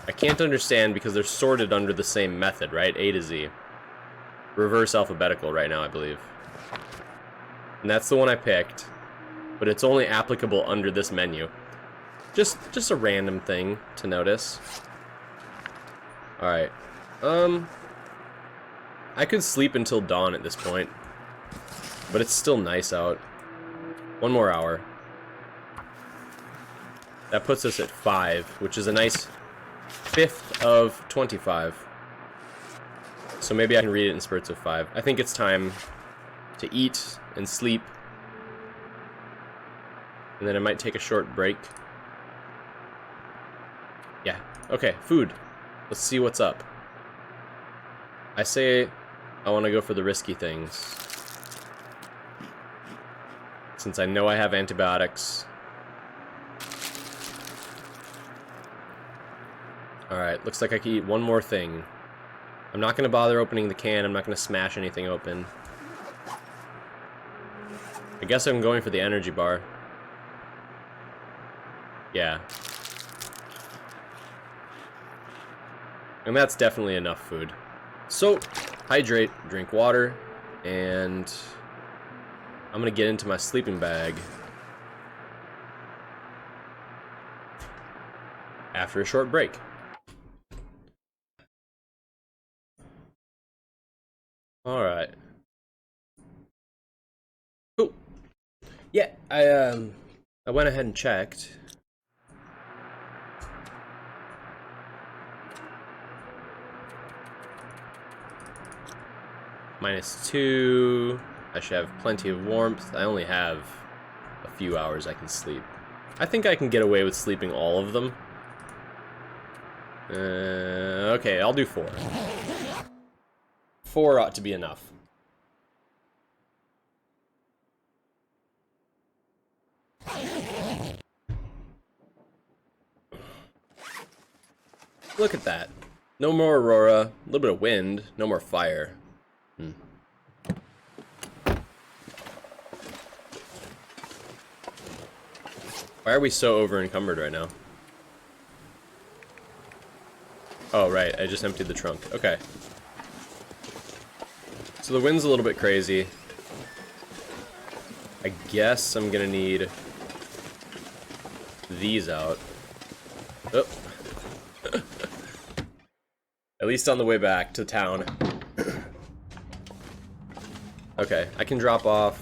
I can't understand because they're sorted under the same method, right? A to Z. Reverse alphabetical right now, I believe. And that's the one I picked, but it's only applicable under this menu. Just a random thing to notice. Alright. I could sleep until dawn at this point, but it's still nice out. One more hour. That puts us at 5, which is a nice 5th of 25. So maybe I can read it in spurts of 5. I think it's time to eat and sleep. And then I might take a short break. Yeah, okay, food. Let's see what's up. I say I want to go for the risky things. Since I know I have antibiotics. Alright, looks like I can eat one more thing. I'm not going to bother opening the can. I'm not going to smash anything open. I guess I'm going for the energy bar. Yeah. And that's definitely enough food. So, hydrate, drink water, and I'm gonna get into my sleeping bag after a short break. Alright. Cool. Yeah, I went ahead and checked. -2. I should have plenty of warmth. I only have a few hours I can sleep. I think I can get away with sleeping all of them. Okay, I'll do 4. 4 ought to be enough. Look at that. No more aurora, a little bit of wind, no more fire. Why are we so over encumbered right now? Oh, right, I just emptied the trunk. Okay. So the wind's a little bit crazy. I guess I'm gonna need these out. Oh. At least on the way back to town. Okay, I can drop off.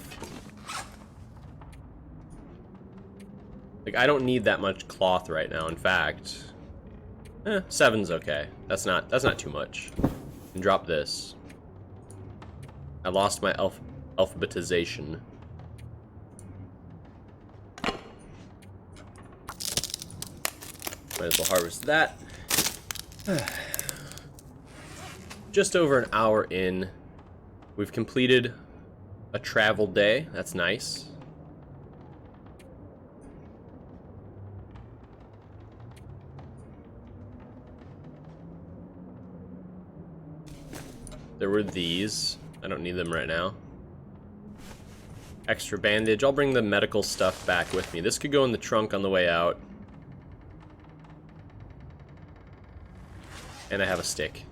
Like, I don't need that much cloth right now. In fact, 7's okay. That's not too much. And drop this. I lost my alphabetization. Might as well harvest that. Just over an hour in. We've completed a travel day. That's nice. There were these. I don't need them right now. Extra bandage. I'll bring the medical stuff back with me. This could go in the trunk on the way out. And I have a stick.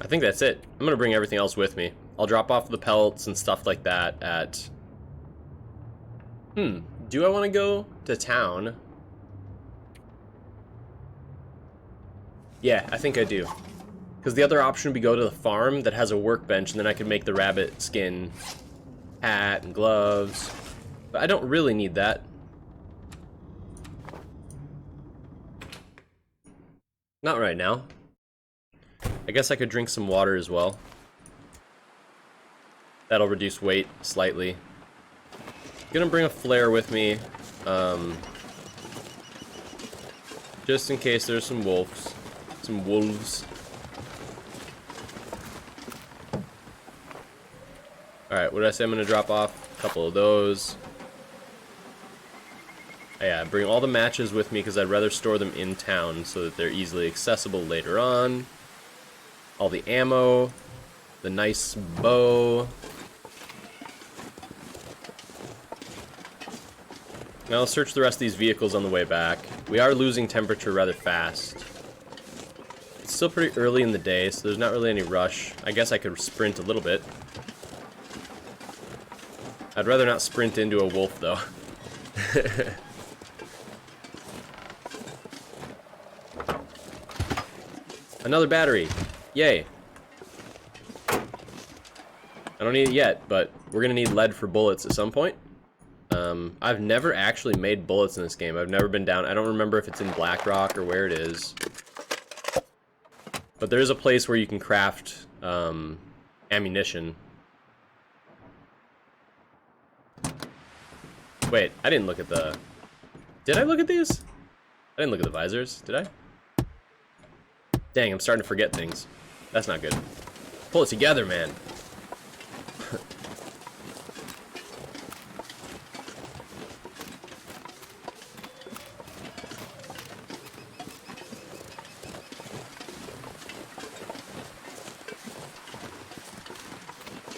I think that's it. I'm gonna bring everything else with me. I'll drop off the pelts and stuff like that at... do I want to go to town? Yeah, I think I do. Because the other option would be go to the farm that has a workbench, and then I could make the rabbit skin hat and gloves. But I don't really need that. Not right now. I guess I could drink some water as well. That'll reduce weight slightly. Gonna bring a flare with me, just in case there's some wolves. Alright, what did I say I'm gonna drop off? A couple of those. Yeah, bring all the matches with me because I'd rather store them in town so that they're easily accessible later on. All the ammo, the nice bow. Now I'll search the rest of these vehicles on the way back. We are losing temperature rather fast. It's still pretty early in the day, so there's not really any rush. I guess I could sprint a little bit. I'd rather not sprint into a wolf, though. Another battery. Yay. I don't need it yet, but we're gonna need lead for bullets at some point. I've never actually made bullets in this game. I've never been down. I don't remember if it's in Blackrock or where it is. But there is a place where you can craft ammunition. Wait, I didn't look at the... Did I look at these? I didn't look at the visors, did I? Dang, I'm starting to forget things. That's not good. Pull it together, man.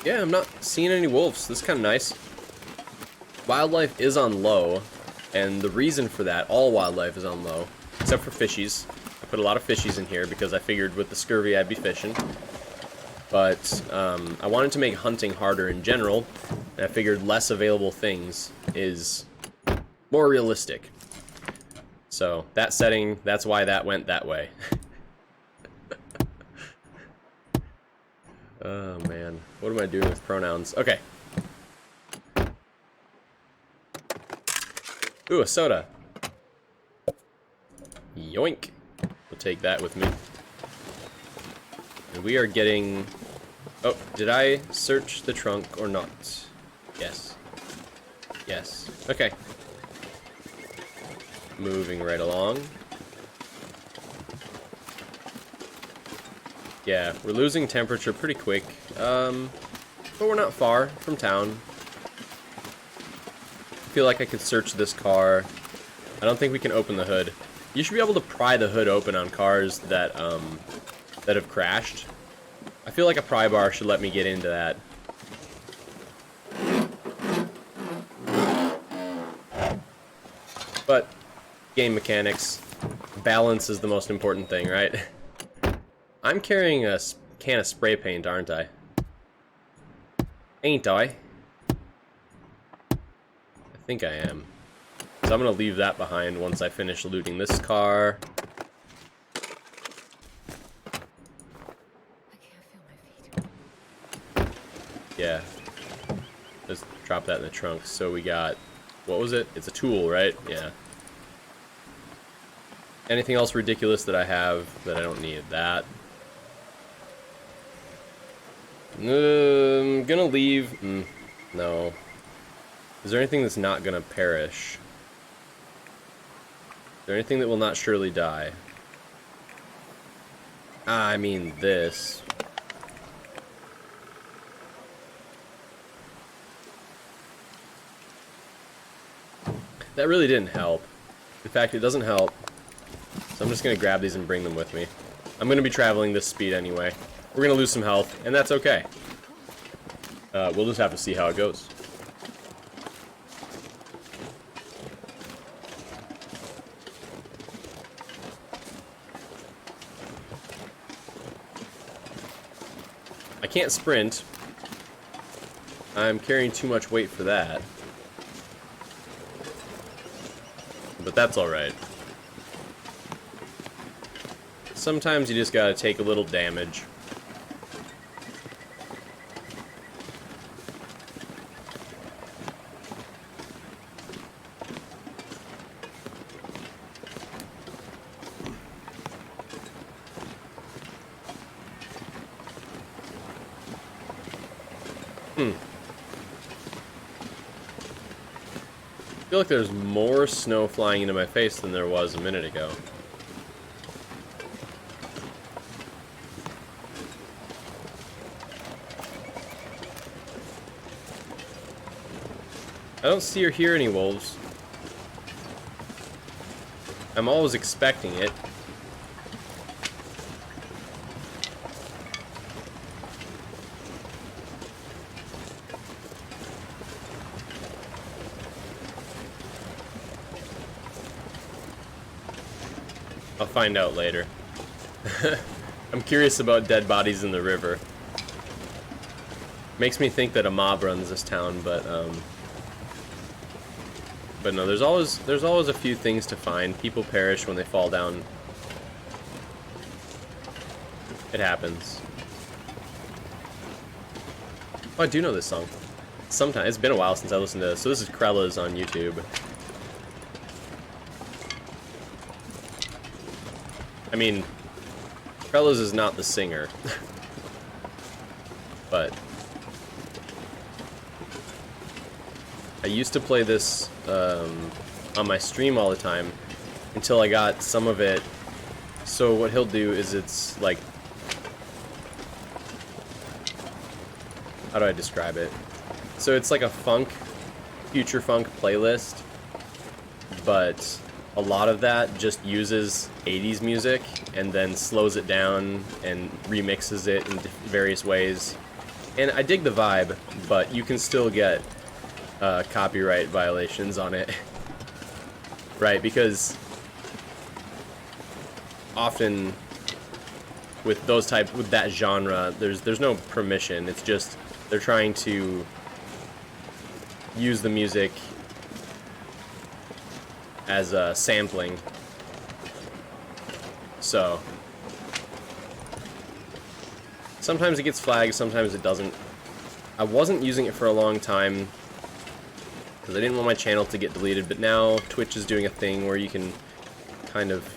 Yeah, I'm not seeing any wolves. This is kind of nice. Wildlife is on low, and the reason for that, all wildlife is on low, except for fishies. I put a lot of fishies in here because I figured with the scurvy I'd be fishing. But I wanted to make hunting harder in general, and I figured less available things is more realistic. So that setting, that's why that went that way. Oh man, what am I doing with pronouns? Okay. Ooh, a soda. Yoink. We'll take that with me. And we are getting... Oh, did I search the trunk or not? Yes. Yes. Okay. Moving right along. Yeah, we're losing temperature pretty quick. But we're not far from town. I feel like I could search this car. I don't think we can open the hood. You should be able to pry the hood open on cars that that have crashed. I feel like a pry bar should let me get into that. Game mechanics. Balance is the most important thing, right? I'm carrying a can of spray paint, aren't I? Ain't I? I think I am. So I'm gonna leave that behind once I finish looting this car. I can't feel my feet. Yeah. Let's drop that in the trunk. So we got... What was it? It's a tool, right? Yeah. Anything else ridiculous that I have that I don't need? That. Gonna leave... no. Is there anything that's not gonna perish? Is there anything that will not surely die? I mean this. That really didn't help. In fact, it doesn't help. So I'm just gonna grab these and bring them with me. I'm gonna be traveling this speed anyway. We're gonna lose some health, and that's okay. We'll just have to see how it goes. I can't sprint. I'm carrying too much weight for that. But that's alright. Sometimes you just gotta take a little damage. I feel like there's more snow flying into my face than there was a minute ago. I don't see or hear any wolves. I'm always expecting it. I'll find out later. I'm curious about dead bodies in the river. Makes me think that a mob runs this town, but no, there's always a few things to find. People perish when they fall down. It happens. Oh, I do know this song. Sometimes it's been a while since I listened to this. So this is Krella's on YouTube. I mean, Krella's is not the singer, but I used to play this on my stream all the time until I got some of it. So what he'll do is it's like, how do I describe it? So it's like a future funk playlist, but a lot of that just uses 80s music and then slows it down and remixes it in various ways. And I dig the vibe, but you can still get copyright violations on it. Right, because often with that genre, there's no permission. It's just they're trying to use the music as a sampling. So sometimes it gets flagged, sometimes it doesn't. I wasn't using it for a long time because I didn't want my channel to get deleted, but now Twitch is doing a thing where you can kind of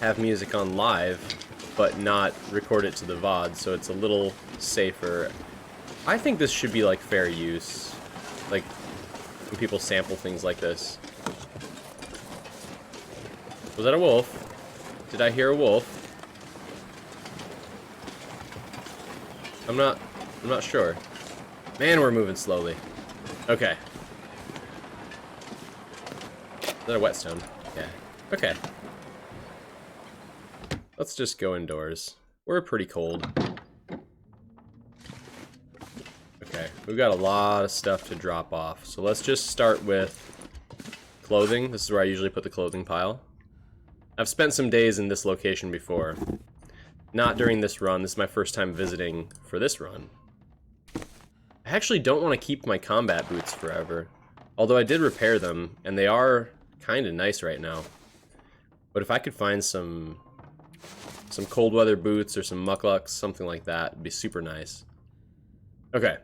have music on live but not record it to the VOD, so it's a little safer. I think this should be like fair use, like when people sample things like this. Was that a wolf? Did I hear a wolf? I'm not sure. Man, we're moving slowly. Okay. Is that a whetstone? Yeah. Okay. Let's just go indoors. We're pretty cold. Okay, we've got a lot of stuff to drop off. So let's just start with clothing. This is where I usually put the clothing pile. I've spent some days in this location before. Not during this run. This is my first time visiting for this run. I actually don't want to keep my combat boots forever. Although I did repair them, and they are kind of nice right now. But if I could find some cold weather boots or some mucklucks, something like that, it'd be super nice. Okay.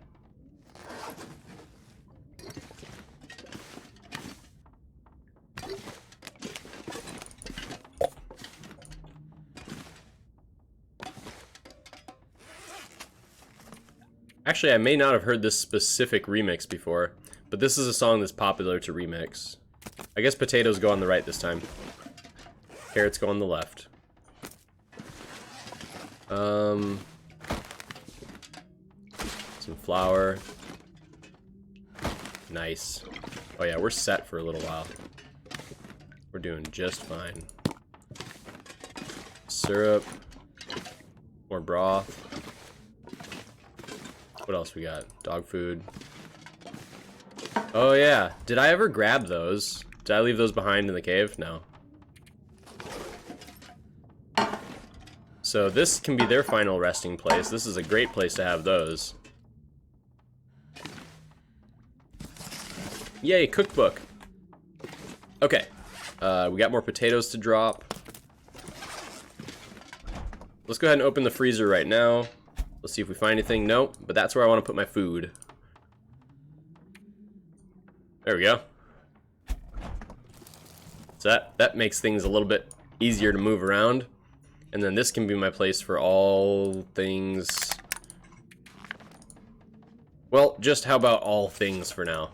Actually, I may not have heard this specific remix before, but this is a song that's popular to remix. I guess potatoes go on the right this time. Carrots go on the left. Some flour. Nice. Oh yeah, we're set for a little while. We're doing just fine. Syrup. More broth. What else we got? Dog food. Oh yeah, did I ever grab those? Did I leave those behind in the cave? No. So this can be their final resting place. This is a great place to have those. Yay, cookbook. Okay, we got more potatoes to drop. Let's go ahead and open the freezer right now. Let's see if we find anything. Nope, but that's where I want to put my food. There we go. So that makes things a little bit easier to move around. And then this can be my place for all things. Well, just how about all things for now?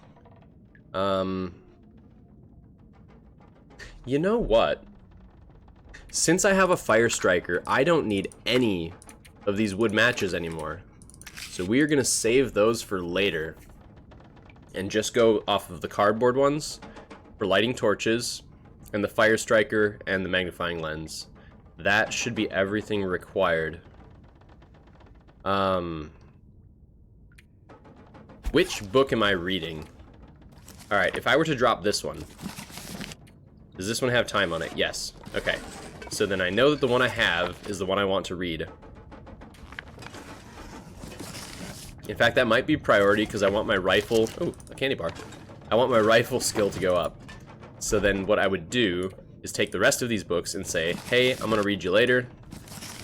You know what? Since I have a fire striker, I don't need any of these wood matches anymore. So we are gonna save those for later and just go off of the cardboard ones for lighting torches and the fire striker and the magnifying lens. That should be everything required. Which book am I reading? Alright, if I were to drop this one, does this one have time on it? Yes. Okay. So then I know that the one I have is the one I want to read. In fact, that might be priority because I want my rifle... Oh, a candy bar. I want my rifle skill to go up. So then what I would do is take the rest of these books and say, hey, I'm going to read you later.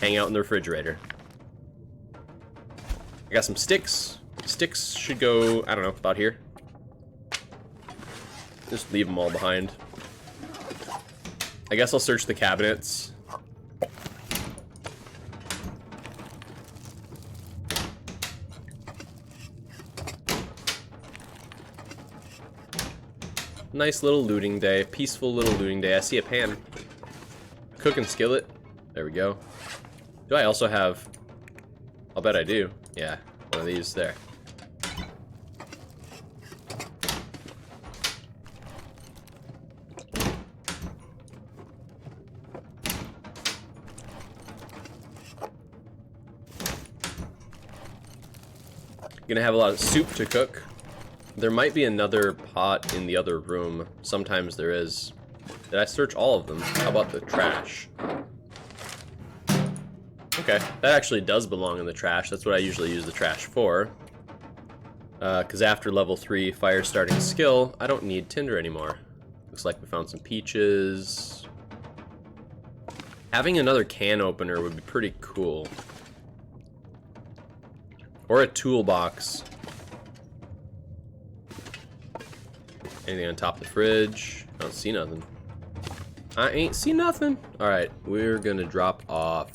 Hang out in the refrigerator. I got some sticks. Sticks should go, I don't know, about here. Just leave them all behind. I guess I'll search the cabinets. Nice little looting day. Peaceful little looting day. I see a pan. Cooking skillet. There we go. Do I also have... I'll bet I do. Yeah, one of these there. Gonna have a lot of soup to cook. There might be another pot in the other room. Sometimes there is. Did I search all of them? How about the trash? Okay, that actually does belong in the trash. That's what I usually use the trash for. Because after level 3 fire starting skill, I don't need tinder anymore. Looks like we found some peaches. Having another can opener would be pretty cool. Or a toolbox. Anything on top of the fridge? I don't see nothing. I ain't see nothing. Alright, we're gonna drop off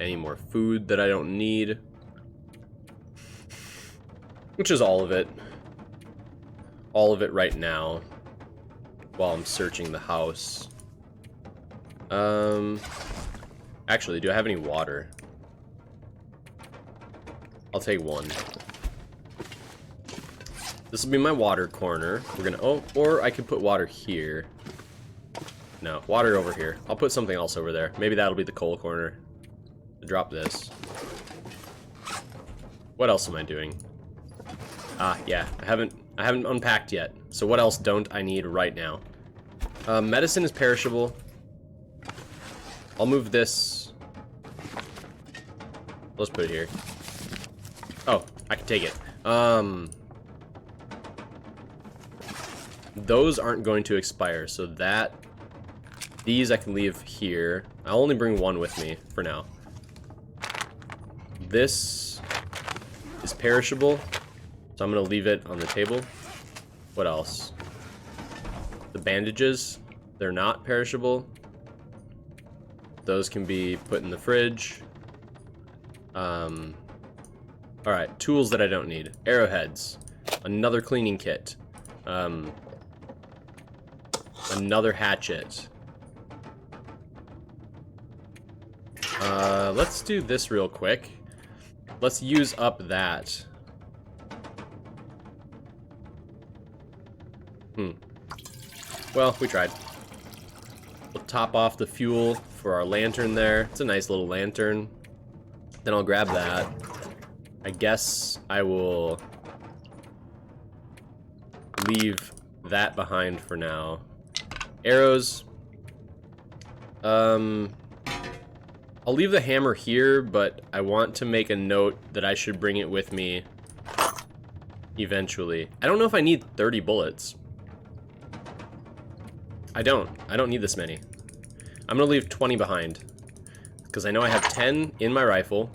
any more food that I don't need. Which is all of it. All of it right now. While I'm searching the house. Actually, do I have any water? I'll take one. This will be my water corner. We're gonna, oh, or I could put water here. No, water over here. I'll put something else over there. Maybe that'll be the coal corner. Drop this. What else am I doing? Ah, yeah, I haven't unpacked yet. So what else don't I need right now? Medicine is perishable. I'll move this. Let's put it here. Oh, I can take it. Those aren't going to expire, so these I can leave here. I'll only bring one with me for now. This is perishable, so I'm gonna leave it on the table. What else? The bandages, they're not perishable. Those can be put in the fridge. Alright, tools that I don't need. Arrowheads. Another cleaning kit. Another hatchet. Let's do this real quick. Let's use up that. Well, we tried. We'll top off the fuel for our lantern there. It's a nice little lantern. Then I'll grab that. I guess I will leave that behind for now. Arrows. I'll leave the hammer here, but I want to make a note that I should bring it with me eventually. I don't know if I need 30 bullets. I don't need this many. I'm gonna leave 20 behind, because I know I have 10 in my rifle.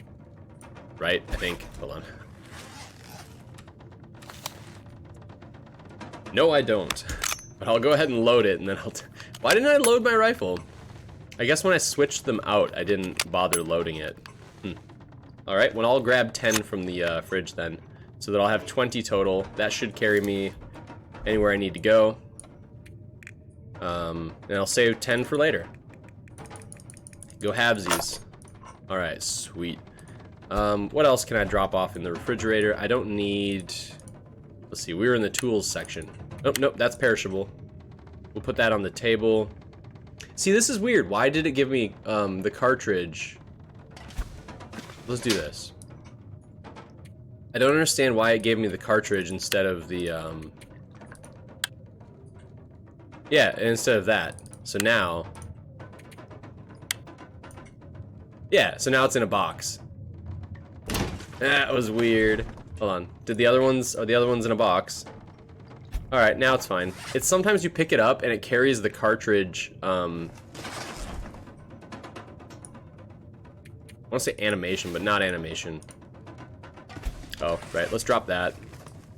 Right, I think. Hold on. No, I don't. But I'll go ahead and load it, and then why didn't I load my rifle? I guess when I switched them out, I didn't bother loading it. Alright, well, I'll grab 10 from the fridge then, so that I'll have 20 total. That should carry me anywhere I need to go. And I'll save 10 for later. Go halvesies. Alright, sweet. What else can I drop off in the refrigerator? I don't need... Let's see, we were in the tools section. Oh, nope, that's perishable. We'll put that on the table. See, this is weird. Why did it give me the cartridge? Let's do this. I don't understand why it gave me the cartridge instead of the... Yeah, instead of that. So now... Yeah, so now it's in a box. That was weird. Hold on. Are the other ones in a box? Alright, now it's fine. It's sometimes you pick it up and it carries the cartridge, I want to say animation, but not animation. Oh, right, let's drop that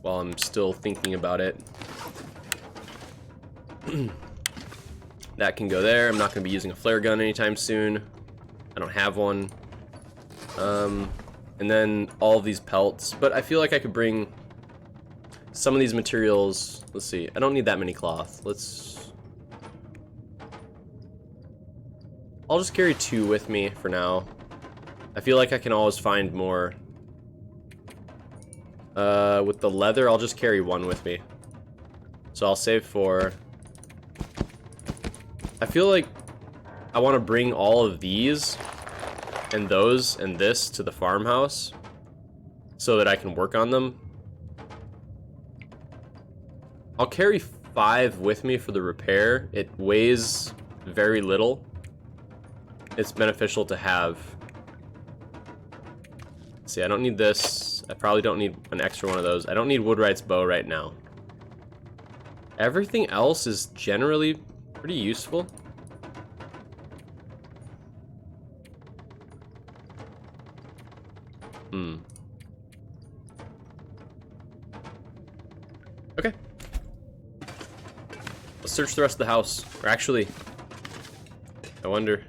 while I'm still thinking about it. That can go there. I'm not going to be using a flare gun anytime soon. I don't have one. And then all of these pelts, but I feel like I could bring some of these materials. Let's see, I don't need that many cloth. I'll just carry 2 with me for now. I feel like I can always find more. With the leather, I'll just carry 1 with me. So I'll save 4. I feel like I want to bring all of these and those and this to the farmhouse so that I can work on them. I'll carry 5 with me for the repair. It weighs very little. It's beneficial to have. See, I don't need this. I probably don't need an extra one of those. I don't need Woodwright's bow right now. Everything else is generally pretty useful. Okay. Let's search the rest of the house. Or actually, I wonder,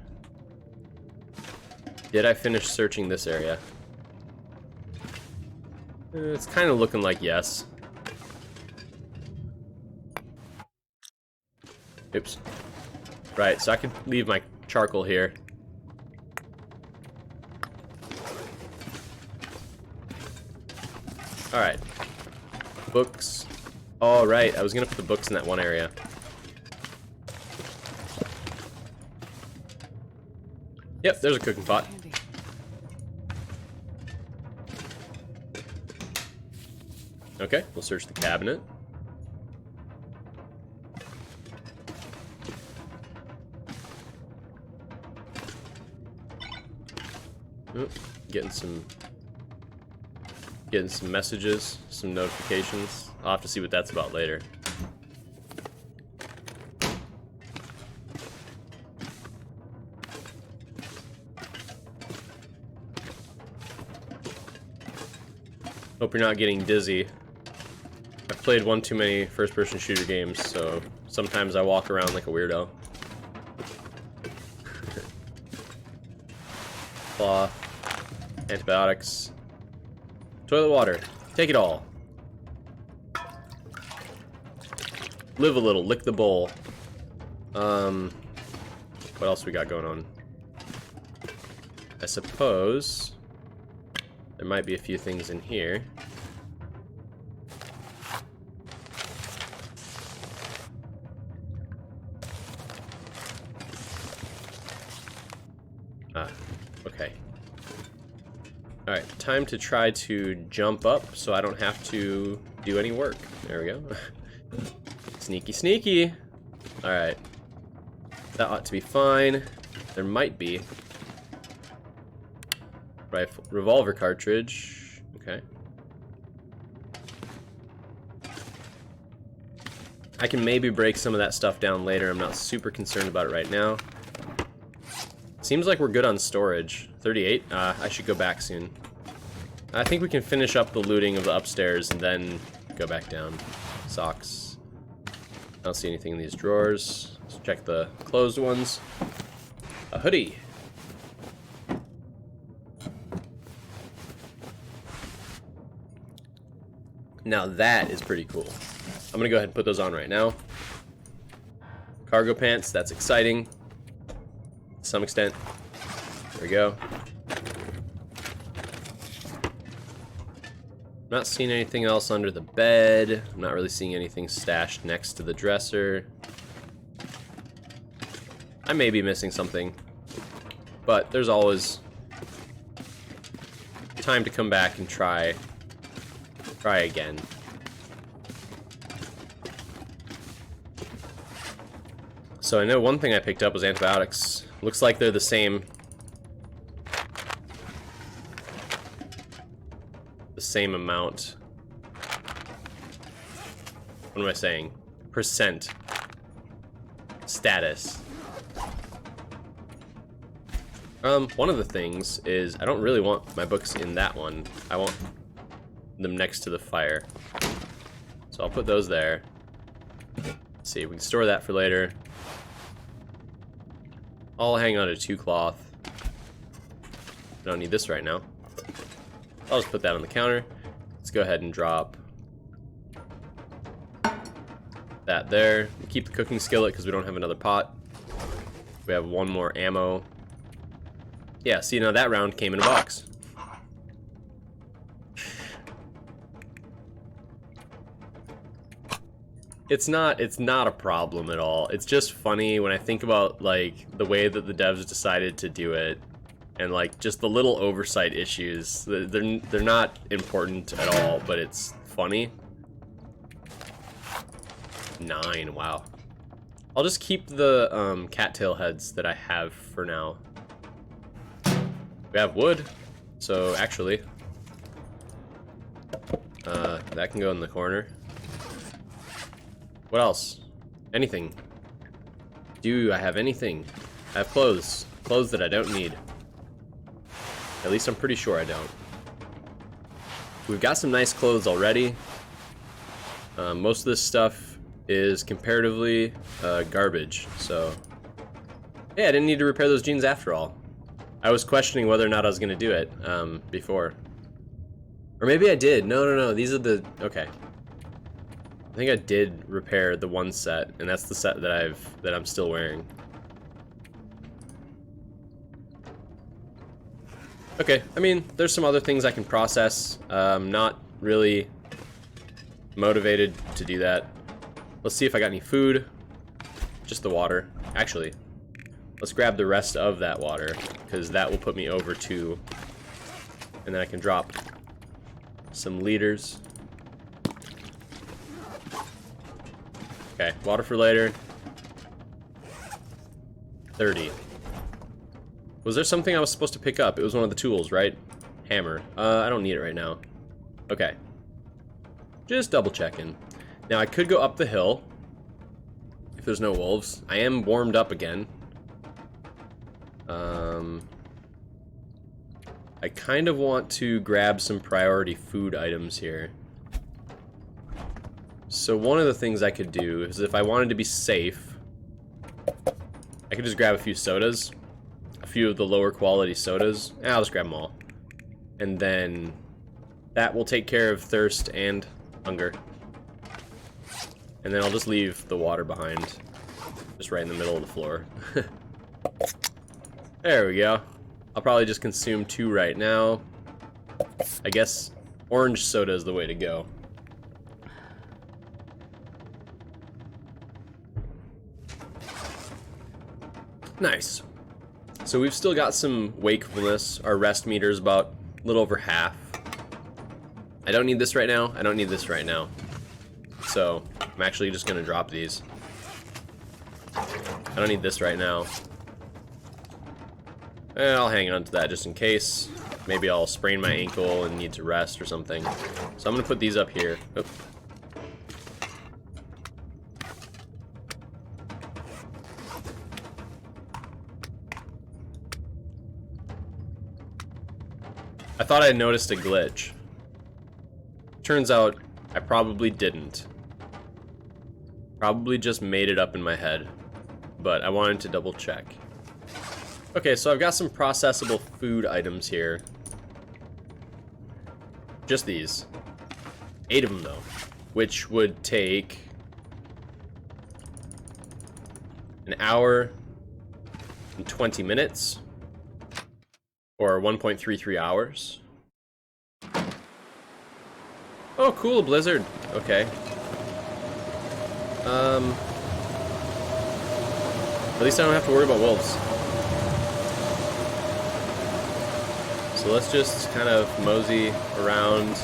did I finish searching this area? It's kind of looking like yes. Oops. Right, so I could leave my charcoal here. Alright. Books. Alright, I was gonna put the books in that one area. Yep, there's a cooking pot. Okay, we'll search the cabinet. Oop, getting some messages, some notifications. I'll have to see what that's about later. Hope you're not getting dizzy. I've played one too many first-person shooter games, so sometimes I walk around like a weirdo. Cloth, antibiotics, toilet water, take it all. Live a little, lick the bowl. What else we got going on? I suppose there might be a few things in here. Okay. Alright, time to try to jump up so I don't have to do any work. There we go. Sneaky, sneaky! Alright. That ought to be fine. There might be. Rifle, revolver cartridge. Okay. I can maybe break some of that stuff down later. I'm not super concerned about it right now. Seems like we're good on storage. 38. I should go back soon. I think we can finish up the looting of the upstairs and then go back down. Socks. I don't see anything in these drawers. Let's check the closed ones. A hoodie. Now that is pretty cool. I'm gonna go ahead and put those on right now. Cargo pants, that's exciting. To some extent. There we go. Not seeing anything else under the bed. I'm not really seeing anything stashed next to the dresser. I may be missing something, but there's always time to come back and try again. So I know one thing I picked up was antibiotics. Looks like they're the same amount. What am I saying? Percent. Status. One of the things is I don't really want my books in that one. I want them next to the fire. So I'll put those there. Let's see, we can store that for later. I'll hang on to 2 cloth. I don't need this right now. I'll just put that on the counter. Let's go ahead and drop that there. We'll keep the cooking skillet because we don't have another pot. We have 1 more ammo. Yeah, see, now that round came in a box. It's not a problem at all. It's just funny when I think about like the way that the devs decided to do it, and like just the little oversight issues. They're not important at all, but it's funny. 9, wow. I'll just keep the cattail heads that I have for now. We have wood, so actually that can go in the corner. What else? Anything? Do I have anything? I have clothes. Clothes that I don't need. At least I'm pretty sure I don't. We've got some nice clothes already. Most of this stuff is comparatively garbage, so... Yeah, I didn't need to repair those jeans after all. I was questioning whether or not I was going to do it before. Or maybe I did. No. These are the... Okay. I think I did repair the one set, and that's the set that I'm still wearing. Okay, I mean, there's some other things I can process. Not really motivated to do that. Let's see if I got any food. Just the water. Actually, let's grab the rest of that water, because that will put me over 2. And then I can drop some liters. Okay, water for later. 30. Was there something I was supposed to pick up? It was one of the tools, right? Hammer. I don't need it right now. Okay. Just double checking. Now I could go up the hill if there's no wolves. I am warmed up again. I kind of want to grab some priority food items here. So one of the things I could do is if I wanted to be safe, I could just grab a few sodas. A few of the lower quality sodas. I'll just grab them all. And then that will take care of thirst and hunger. And then I'll just leave the water behind. Just right in the middle of the floor. There we go. I'll probably just consume 2 right now. I guess orange soda is the way to go. Nice. So we've still got some wakefulness. Our rest meter is about a little over half. I don't need this right now. I don't need this right now. So I'm actually just going to drop these. I don't need this right now. And I'll hang on to that just in case. Maybe I'll sprain my ankle and need to rest or something. So I'm going to put these up here. Oop. I thought I noticed a glitch. Turns out I probably didn't. Probably just made it up in my head. But I wanted to double check. Okay, so I've got some processable food items here. Just these. 8 of them, though. Which would take an hour and 20 minutes. Or 1.33 hours. Oh, cool, a blizzard. Okay. At least I don't have to worry about wolves. So let's just kind of mosey around.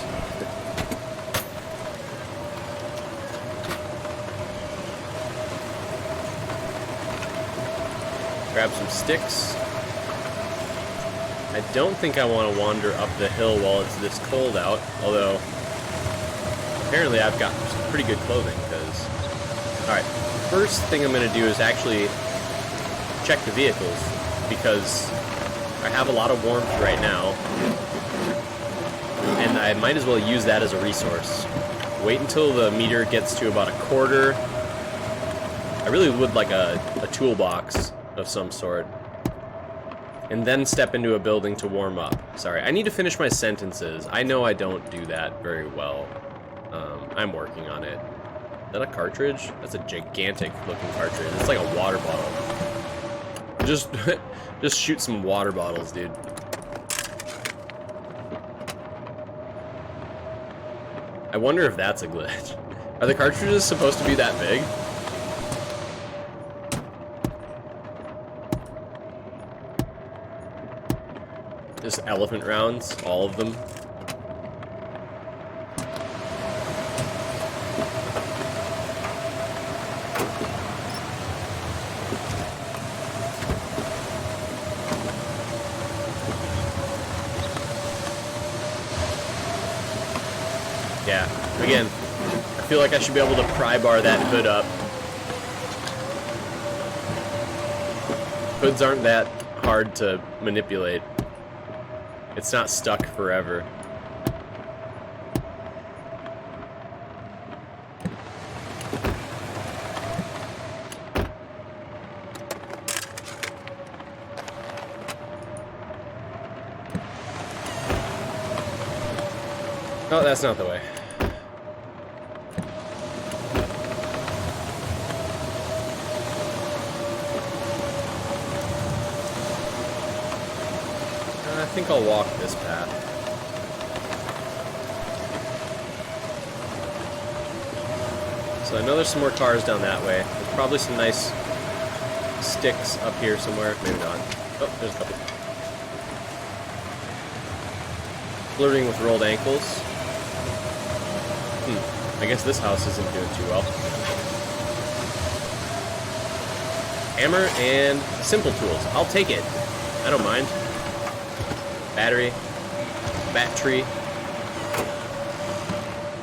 Grab some sticks. I don't think I want to wander up the hill while it's this cold out, although apparently I've got some pretty good clothing, because... Alright, first thing I'm going to do is actually check the vehicles, because I have a lot of warmth right now, and I might as well use that as a resource. Wait until the meter gets to about a quarter. I really would like a toolbox of some sort. And then step into a building to warm up. Sorry, I need to finish my sentences. I know I don't do that very well. I'm working on it. Is that a cartridge? That's a gigantic looking cartridge. It's like a water bottle. Just shoot some water bottles, dude. I wonder if that's a glitch. Are the cartridges supposed to be that big? Just elephant rounds, all of them. Yeah, again, I feel like I should be able to pry bar that hood up. Hoods aren't that hard to manipulate. It's not stuck forever. Oh, that's not the way. I think I'll walk this path. So I know there's some more cars down that way. There's probably some nice sticks up here somewhere. Maybe not. Oh, there's a couple. Flirting with rolled ankles. I guess this house isn't doing too well. Hammer and simple tools. I'll take it. I don't mind. Battery. Battery.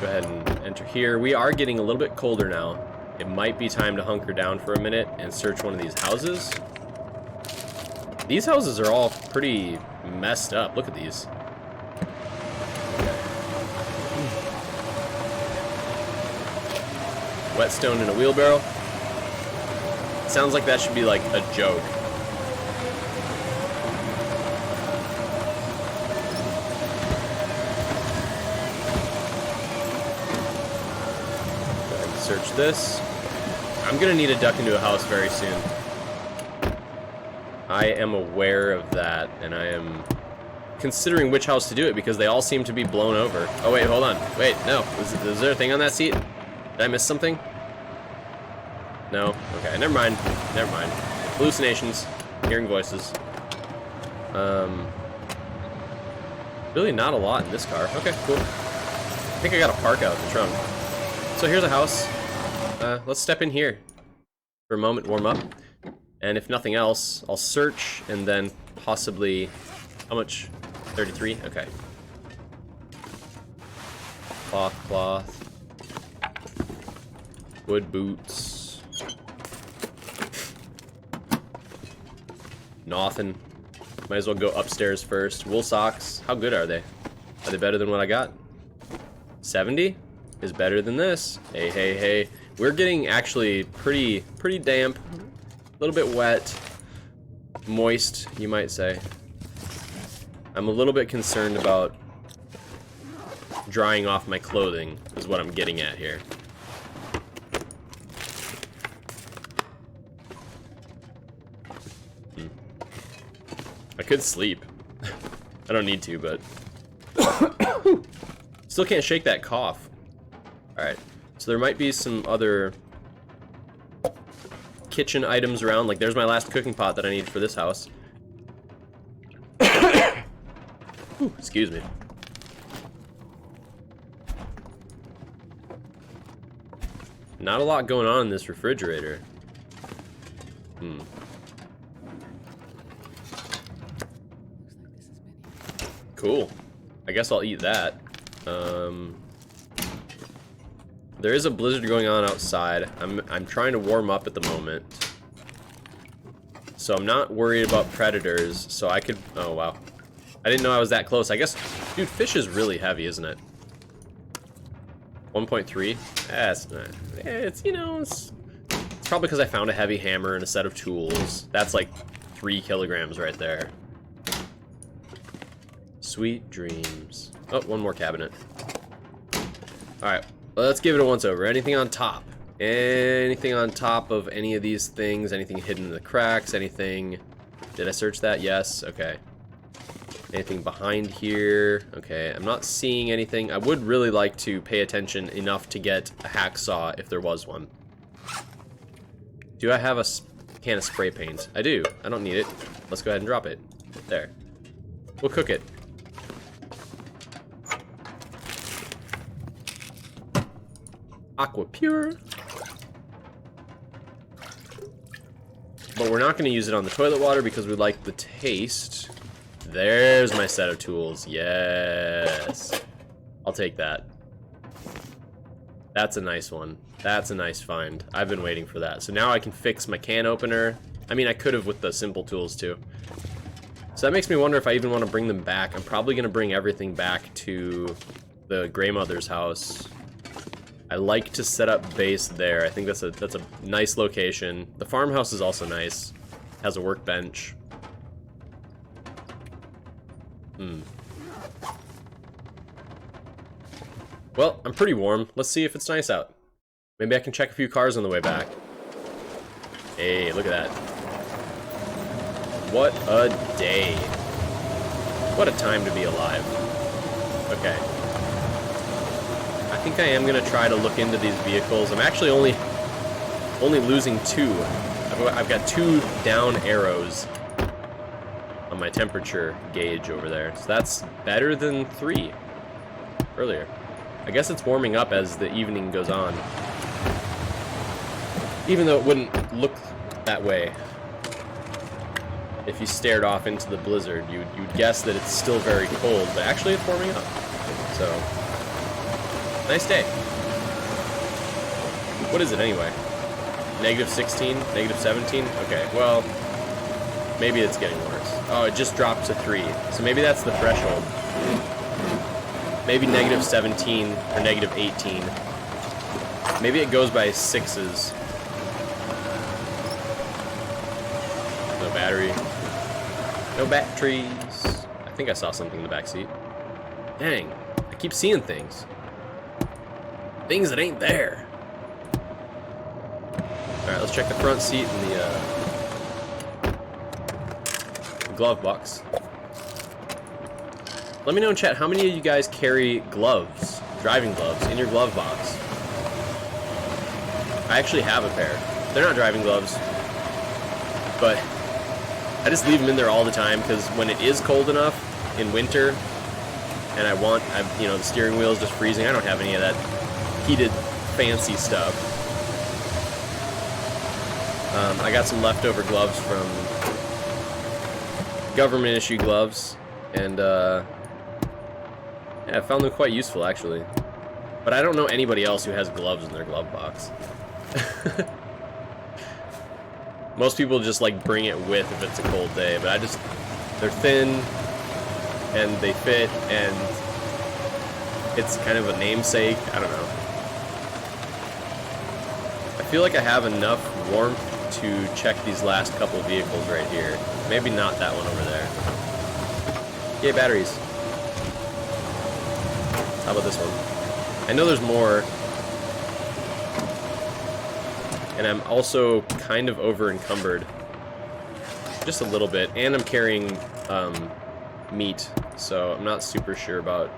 Go ahead and enter here. We are getting a little bit colder now. It might be time to hunker down for a minute and search one of these houses. These houses are all pretty messed up. Look at these. Whetstone in a wheelbarrow. Sounds like that should be like a joke. Go ahead and search this. I'm gonna need to duck into a house very soon. I am aware of that, and I am considering which house to do it because they all seem to be blown over. Oh wait, hold on. Wait, no. Is there a thing on that seat? Did I miss something? No? Okay, never mind. Never mind. Hallucinations. Hearing voices. Really not a lot in this car. Okay, cool. I think I gotta park out in the trunk. So here's a house. Let's step in here for a moment, warm up. And if nothing else, I'll search and then possibly... How much? 33? Okay. Cloth. Wood boots. Nothing. Might as well go upstairs first. Wool socks. How good are they? Are they better than what I got? 70 is better than this. Hey. We're getting actually pretty damp. A little bit wet. Moist, you might say. I'm a little bit concerned about drying off my clothing, is what I'm getting at here. I could sleep. I don't need to, but... Still can't shake that cough. Alright, so there might be some other kitchen items around. Like, there's my last cooking pot that I need for this house. Ooh, excuse me. Not a lot going on in this refrigerator. Cool. I guess I'll eat that. There is a blizzard going on outside. I'm trying to warm up at the moment. So I'm not worried about predators, so I could... Oh, wow. I didn't know I was that close. I guess... Dude, fish is really heavy, isn't it? 1.3? That's not... It's, you know, it's probably because I found a heavy hammer and a set of tools. That's like 3 kilograms right there. Sweet dreams. Oh, one more cabinet. Alright, well, let's give it a once-over. Anything on top? Anything on top of any of these things? Anything hidden in the cracks? Anything... Did I search that? Yes. Okay. Anything behind here? Okay, I'm not seeing anything. I would really like to pay attention enough to get a hacksaw if there was one. Do I have a can of spray paint? I do. I don't need it. Let's go ahead and drop it. There. We'll cook it. Aqua Pure. But we're not going to use it on the toilet water because we like the taste. There's my set of tools. Yes. I'll take that. That's a nice one. That's a nice find. I've been waiting for that. So now I can fix my can opener. I mean, I could have with the simple tools too. So that makes me wonder if I even want to bring them back. I'm probably going to bring everything back to the Grey Mother's house. I like to set up base there. I think that's a nice location. The farmhouse is also nice. Has a workbench. Well, I'm pretty warm. Let's see if it's nice out. Maybe I can check a few cars on the way back. Hey, look at that. What a day. What a time to be alive. Okay. I think I am going to try to look into these vehicles. I'm actually only losing 2. I've got 2 down arrows on my temperature gauge over there. So that's better than 3 earlier. I guess it's warming up as the evening goes on. Even though it wouldn't look that way. if you stared off into the blizzard, you'd guess that it's still very cold, but actually it's warming up. So, nice day. What is it anyway? Negative 16? Negative 17? Okay, well, maybe it's getting worse. Oh, it just dropped to 3. So maybe that's the threshold. Maybe negative 17 or negative 18. Maybe it goes by 6s. No battery. No batteries. I think I saw something in the back seat. Dang, I keep seeing things. Things that ain't there. Alright, let's check the front seat and the glove box. Let me know in chat, how many of you guys carry gloves, driving gloves, in your glove box? I actually have a pair. They're not driving gloves, but I just leave them in there all the time because when it is cold enough in winter and you know, the steering wheel is just freezing, I don't have any of that heated fancy stuff. I got some leftover gloves from government issue gloves, and yeah, I found them quite useful actually. But I don't know anybody else who has gloves in their glove box. Most people just like bring it with if it's a cold day, but they're thin and they fit, and it's kind of a namesake. I don't know. I feel like I have enough warmth to check these last couple vehicles right here. Maybe not that one over there. Yay, batteries. How about this one? I know there's more. And I'm also kind of over encumbered. Just a little bit. And I'm carrying meat, so I'm not super sure about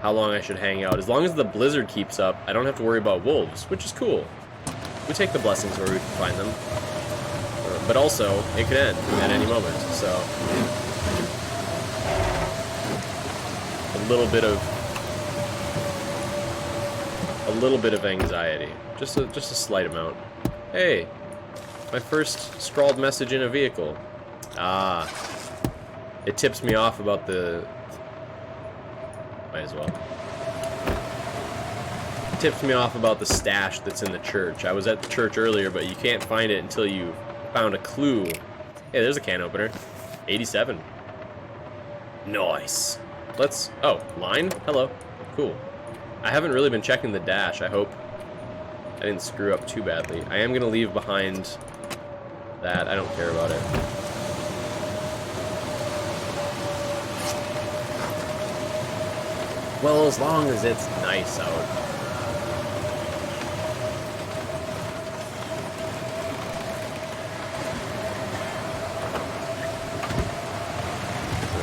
how long I should hang out. As long as the blizzard keeps up, I don't have to worry about wolves, which is cool. We take the blessings where we can find them. But also, it could end at any moment, so a little bit of anxiety. Just a slight amount. Hey, my first scrawled message in a vehicle. Ah, it tips me off about the... Might as well. It tips me off about the stash that's in the church. I was at the church earlier, but you can't find it until you found a clue. Hey, there's a can opener. 87. Nice. Let's... Oh, line? Hello. Cool. I haven't really been checking the dash. I hope I didn't screw up too badly. I am going to leave behind that. I don't care about it. Well, as long as it's nice out.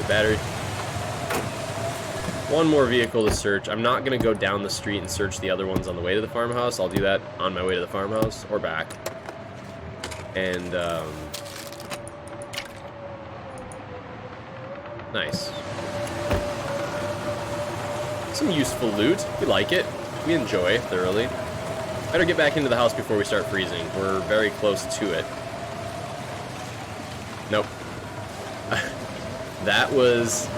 Battery. One more vehicle to search. I'm not going to go down the street and search the other ones on the way to the farmhouse. I'll do that on my way to the farmhouse or back. And, nice. Some useful loot. We like it. We enjoy it thoroughly. Better get back into the house before we start freezing. We're very close to it. Nope. That was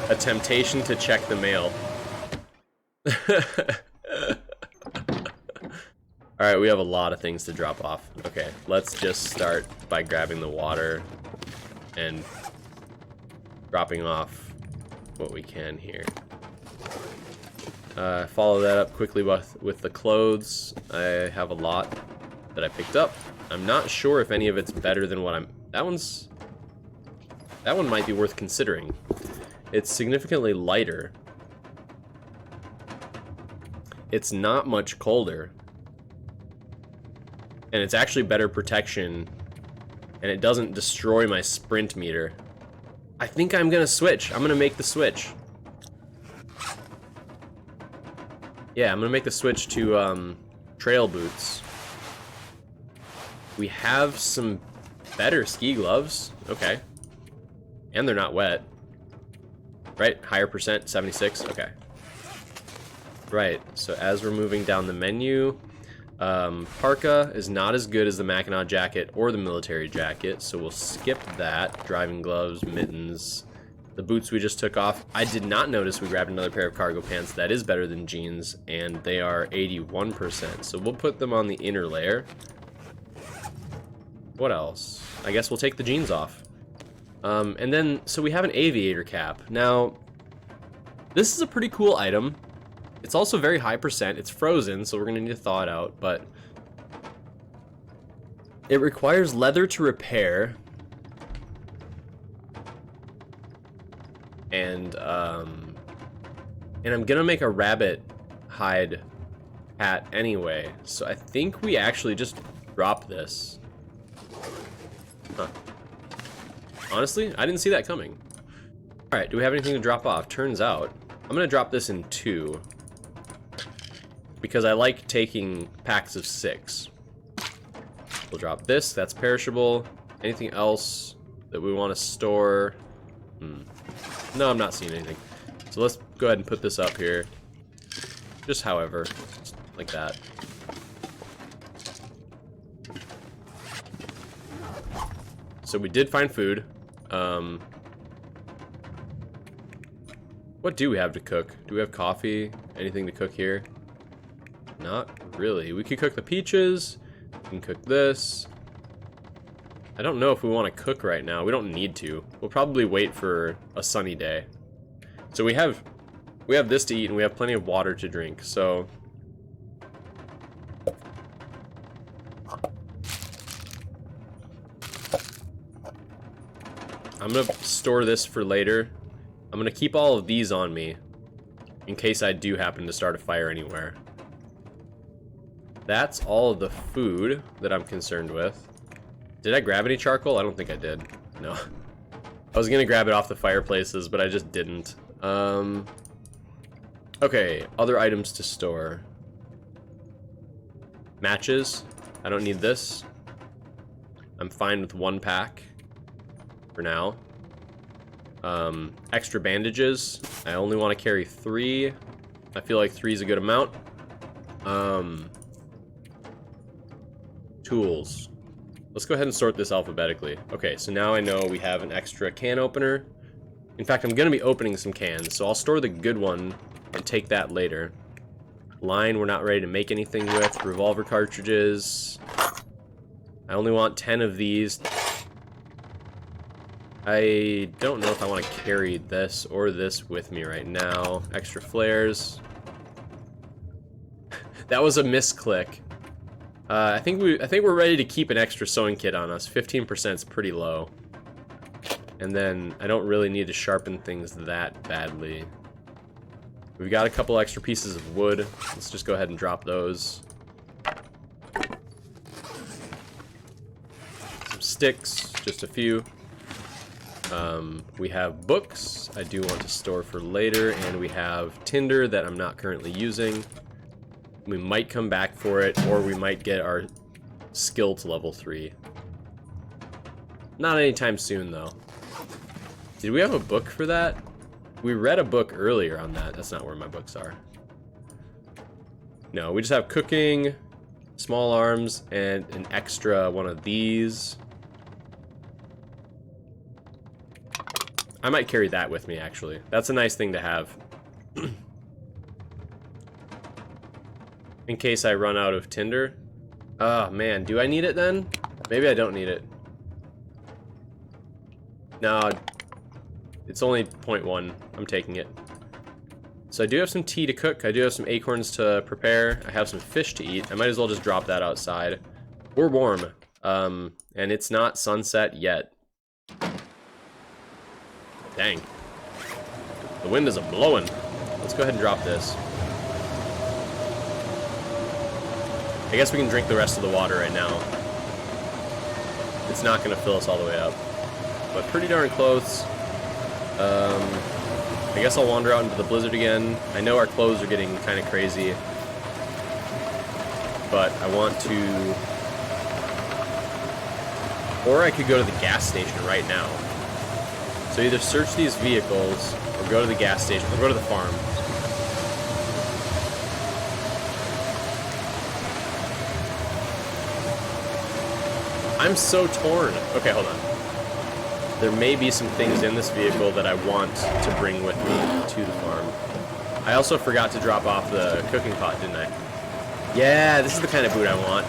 a temptation to check the mail. Alright, we have a lot of things to drop off. Okay, let's just start by grabbing the water and dropping off what we can here. Follow that up quickly with the clothes. I have a lot that I picked up. I'm not sure if any of it's better than what I'm... That one might be worth considering. It's significantly lighter. It's not much colder. And it's actually better protection. And it doesn't destroy my sprint meter. I think I'm gonna switch. I'm gonna make the switch. Yeah, I'm gonna make the switch to trail boots. We have some better ski gloves. Okay. And they're not wet. Right? Higher percent, 76. Okay. Right. So as we're moving down the menu, Parka is not as good as the Mackinac jacket or the military jacket, so we'll skip that. Driving gloves, mittens, the boots we just took off. I did not notice we grabbed another pair of cargo pants. That is better than jeans, and they are 81%, so we'll put them on the inner layer. What else? I guess we'll take the jeans off. And then, so we have an aviator cap. Now, this is a pretty cool item. It's also very high percent. It's frozen, so we're going to need to thaw it out, but it requires leather to repair. And I'm going to make a rabbit hide hat anyway. So I think we actually just drop this. Huh. Honestly, I didn't see that coming. All right, do we have anything to drop off? Turns out, I'm going to drop this in 2. Because I like taking packs of 6. We'll drop this, that's perishable. Anything else that we want to store? No, I'm not seeing anything. So let's go ahead and put this up here. Just however, just like that. So we did find food. What do we have to cook? Do we have coffee? Anything to cook here? Not really. We could cook the peaches. We can cook this. I don't know if we want to cook right now. We don't need to. We'll probably wait for a sunny day. So we have this to eat and we have plenty of water to drink. So I'm gonna store this for later. I'm gonna keep all of these on me in case I do happen to start a fire anywhere. That's all of the food that I'm concerned with. Did I grab any charcoal? I don't think I did. No. I was gonna grab it off the fireplaces, but I just didn't. Okay, other items to store. Matches. I don't need this. I'm fine with 1 pack for now. Extra bandages. I only want to carry 3. I feel like 3 is a good amount. Tools. Let's go ahead and sort this alphabetically. Okay, so now I know we have an extra can opener. In fact, I'm going to be opening some cans, so I'll store the good one and take that later. Line we're not ready to make anything with. Revolver cartridges. I only want 10 of these. I don't know if I want to carry this or this with me right now. Extra flares. That was a misclick. I think we're ready to keep an extra sewing kit on us. 15% is pretty low. And then I don't really need to sharpen things that badly. We've got a couple extra pieces of wood. Let's just go ahead and drop those. Some sticks, just a few. We have books I do want to store for later, and we have tinder that I'm not currently using. We might come back for it, or we might get our skill to level 3. Not anytime soon, though. Did we have a book for that? We read a book earlier on that. That's not where my books are. No, we just have cooking, small arms, and an extra one of these. I might carry that with me, actually. That's a nice thing to have. In case I run out of tinder. Oh, man. Do I need it then? Maybe I don't need it. No. It's only 0.1. I'm taking it. So I do have some tea to cook. I do have some acorns to prepare. I have some fish to eat. I might as well just drop that outside. We're warm. And it's not sunset yet. Dang. The wind is a-blowing. Let's go ahead and drop this. I guess we can drink the rest of the water right now. It's not going to fill us all the way up. But pretty darn close. I guess I'll wander out into the blizzard again. I know our clothes are getting kind of crazy. But I want to... Or I could go to the gas station right now. So either search these vehicles, or go to the gas station, or go to the farm. I'm so torn. Okay, hold on. There may be some things in this vehicle that I want to bring with me to the farm. I also forgot to drop off the cooking pot, didn't I? Yeah, this is the kind of boot I want.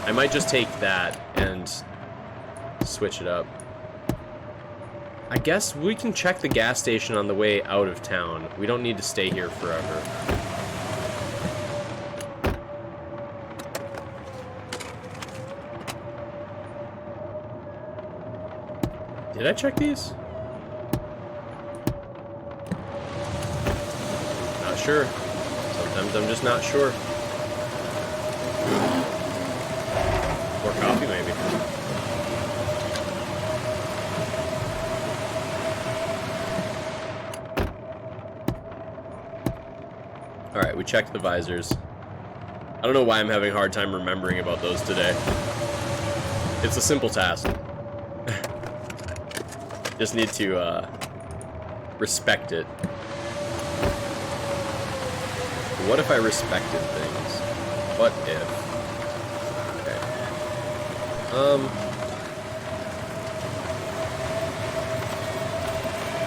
I might just take that and switch it up. I guess we can check the gas station on the way out of town. We don't need to stay here forever. Did I check these? Not sure. Sometimes I'm just not sure. More coffee, maybe. Alright, we checked the visors. I don't know why I'm having a hard time remembering about those today. It's a simple task. Just need to respect it. What if I respected things? What if? Okay.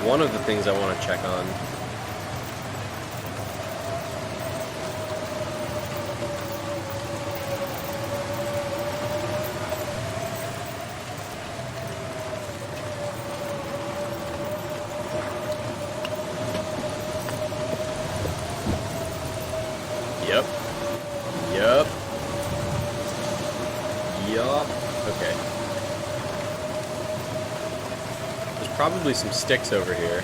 One of the things I want to check on. Yep. Yep. Yup. Okay. There's probably some sticks over here.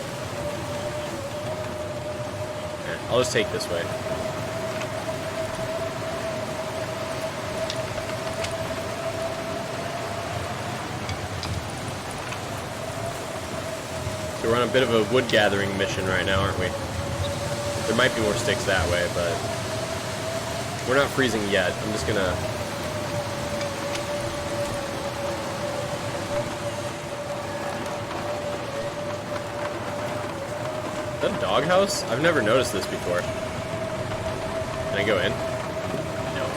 I'll just take this way. So we're on a bit of a wood gathering mission right now, aren't we? There might be more sticks that way, but we're not freezing yet. I'm just gonna... Is that a doghouse? I've never noticed this before. Can I go in? No.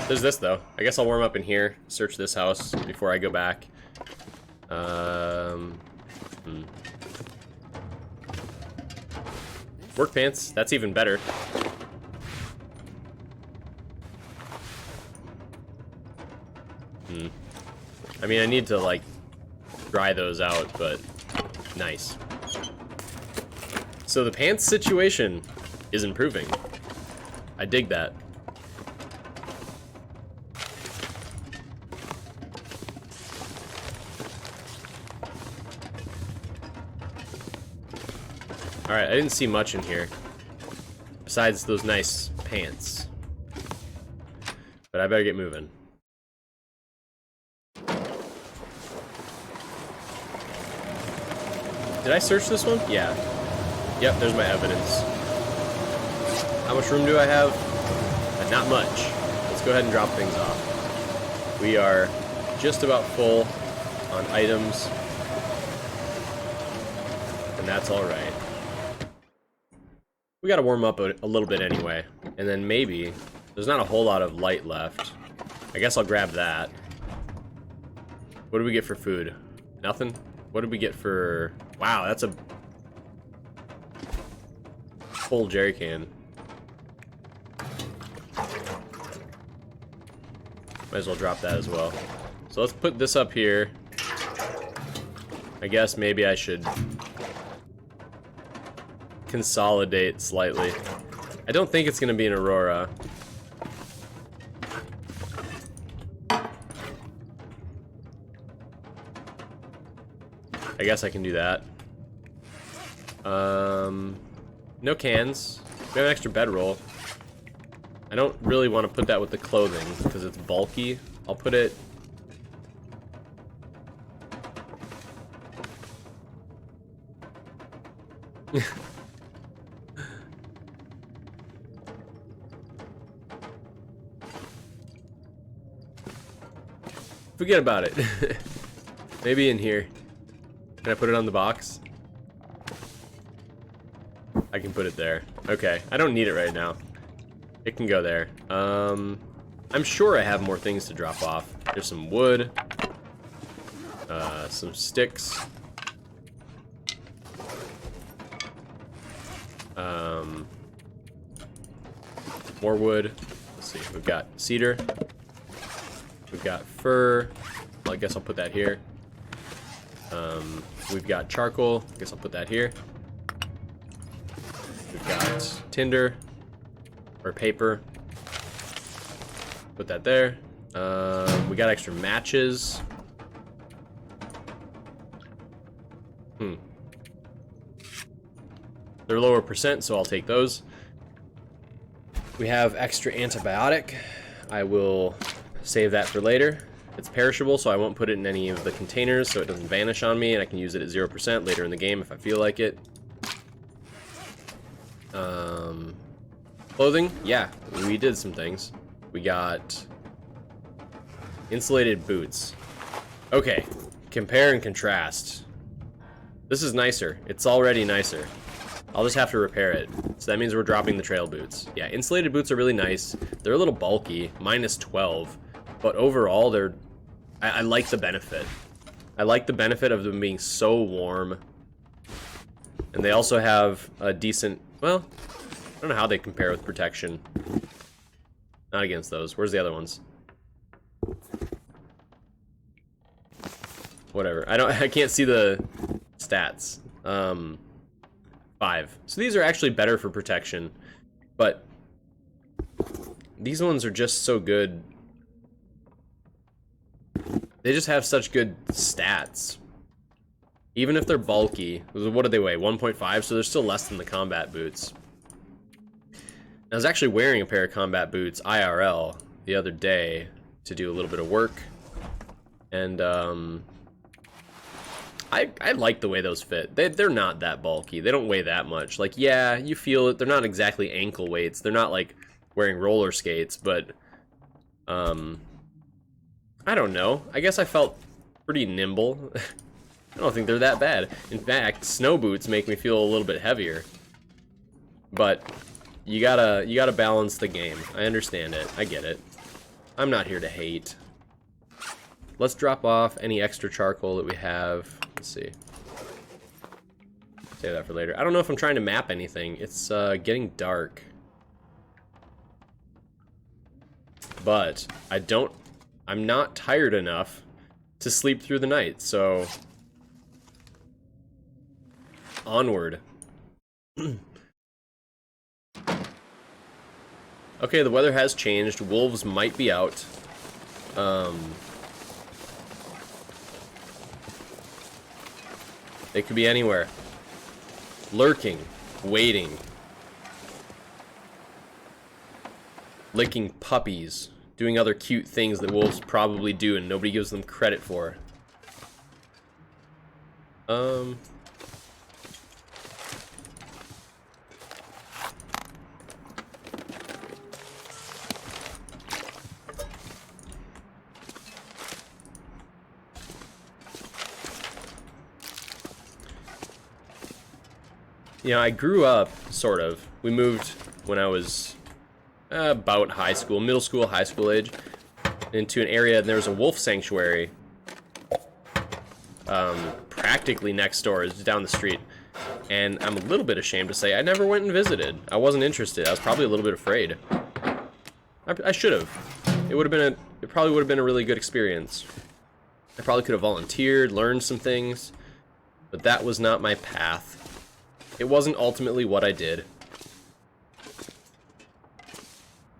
There's this, though. I guess I'll warm up in here, search this house before I go back. Work pants. That's even better. I mean, I need to, like, dry those out, but nice. So the pants situation is improving. I dig that. Alright, I didn't see much in here. Besides those nice pants. But I better get moving. Did I search this one? Yeah. Yep, there's my evidence. How much room do I have? Not much. Let's go ahead and drop things off. We are just about full on items. And that's alright. We gotta warm up a little bit anyway. And then maybe... There's not a whole lot of light left. I guess I'll grab that. What do we get for food? Nothing? What did we get for... Wow, that's a full jerry can. Might as well drop that as well. So let's put this up here. I guess maybe I should consolidate slightly. I don't think it's going to be an Aurora. I guess I can do that. No cans. We have an extra bedroll. I don't really want to put that with the clothing because it's bulky. I'll put it... Forget about it. Maybe in here. Can I put it on the box? I can put it there. Okay, I don't need it right now. It can go there. I'm I'm sure I have more things to drop off. There's some wood. Some sticks. More wood. Let's see. We've got cedar. We've got fir. Well, I guess I'll put that here. We've got charcoal. I guess I'll put that here. We've got tinder or paper. Put that there. We got extra matches. They're lower percent, so I'll take those. We have extra antibiotic. I will save that for later. It's perishable, so I won't put it in any of the containers so it doesn't vanish on me, and I can use it at 0% later in the game if I feel like it. Clothing? Yeah, we did some things. We got insulated boots. Okay, compare and contrast. This is nicer. It's already nicer. I'll just have to repair it. So that means we're dropping the trail boots. Yeah, insulated boots are really nice. They're a little bulky, -12, but overall they're... I like the benefit. I like the benefit of them being so warm. And they also have a decent... Well, I don't know how they compare with protection. Not against those. Where's the other ones? Whatever. I can't see the stats. 5. So these are actually better for protection, but these ones are just so good. They just have such good stats. Even if they're bulky, what do they weigh? 1.5, so they're still less than the combat boots. I was actually wearing a pair of combat boots IRL the other day to do a little bit of work, and I like the way those fit. They're not that bulky. They don't weigh that much. Like, yeah, you feel it. They're not exactly ankle weights. They're not like wearing roller skates, but I don't know. I guess I felt pretty nimble. I don't think they're that bad. In fact, snow boots make me feel a little bit heavier. But you gotta balance the game. I understand it. I get it. I'm not here to hate. Let's drop off any extra charcoal that we have. Let's see. Save that for later. I don't know if I'm trying to map anything. It's getting dark. But I'm not tired enough to sleep through the night, so onward. Okay, the weather has changed. Wolves might be out. They could be anywhere. Lurking, waiting. Licking puppies. Doing other cute things that wolves probably do and nobody gives them credit for. You know, I grew up, sort of. We moved when I was about high school, middle school, high school age, into an area, and there was a wolf sanctuary practically next door, it's down the street. And I'm a little bit ashamed to say I never went and visited. I wasn't interested. I was probably a little bit afraid. I should have. It probably would have been a really good experience. I probably could have volunteered, learned some things, but that was not my path. It wasn't ultimately what I did.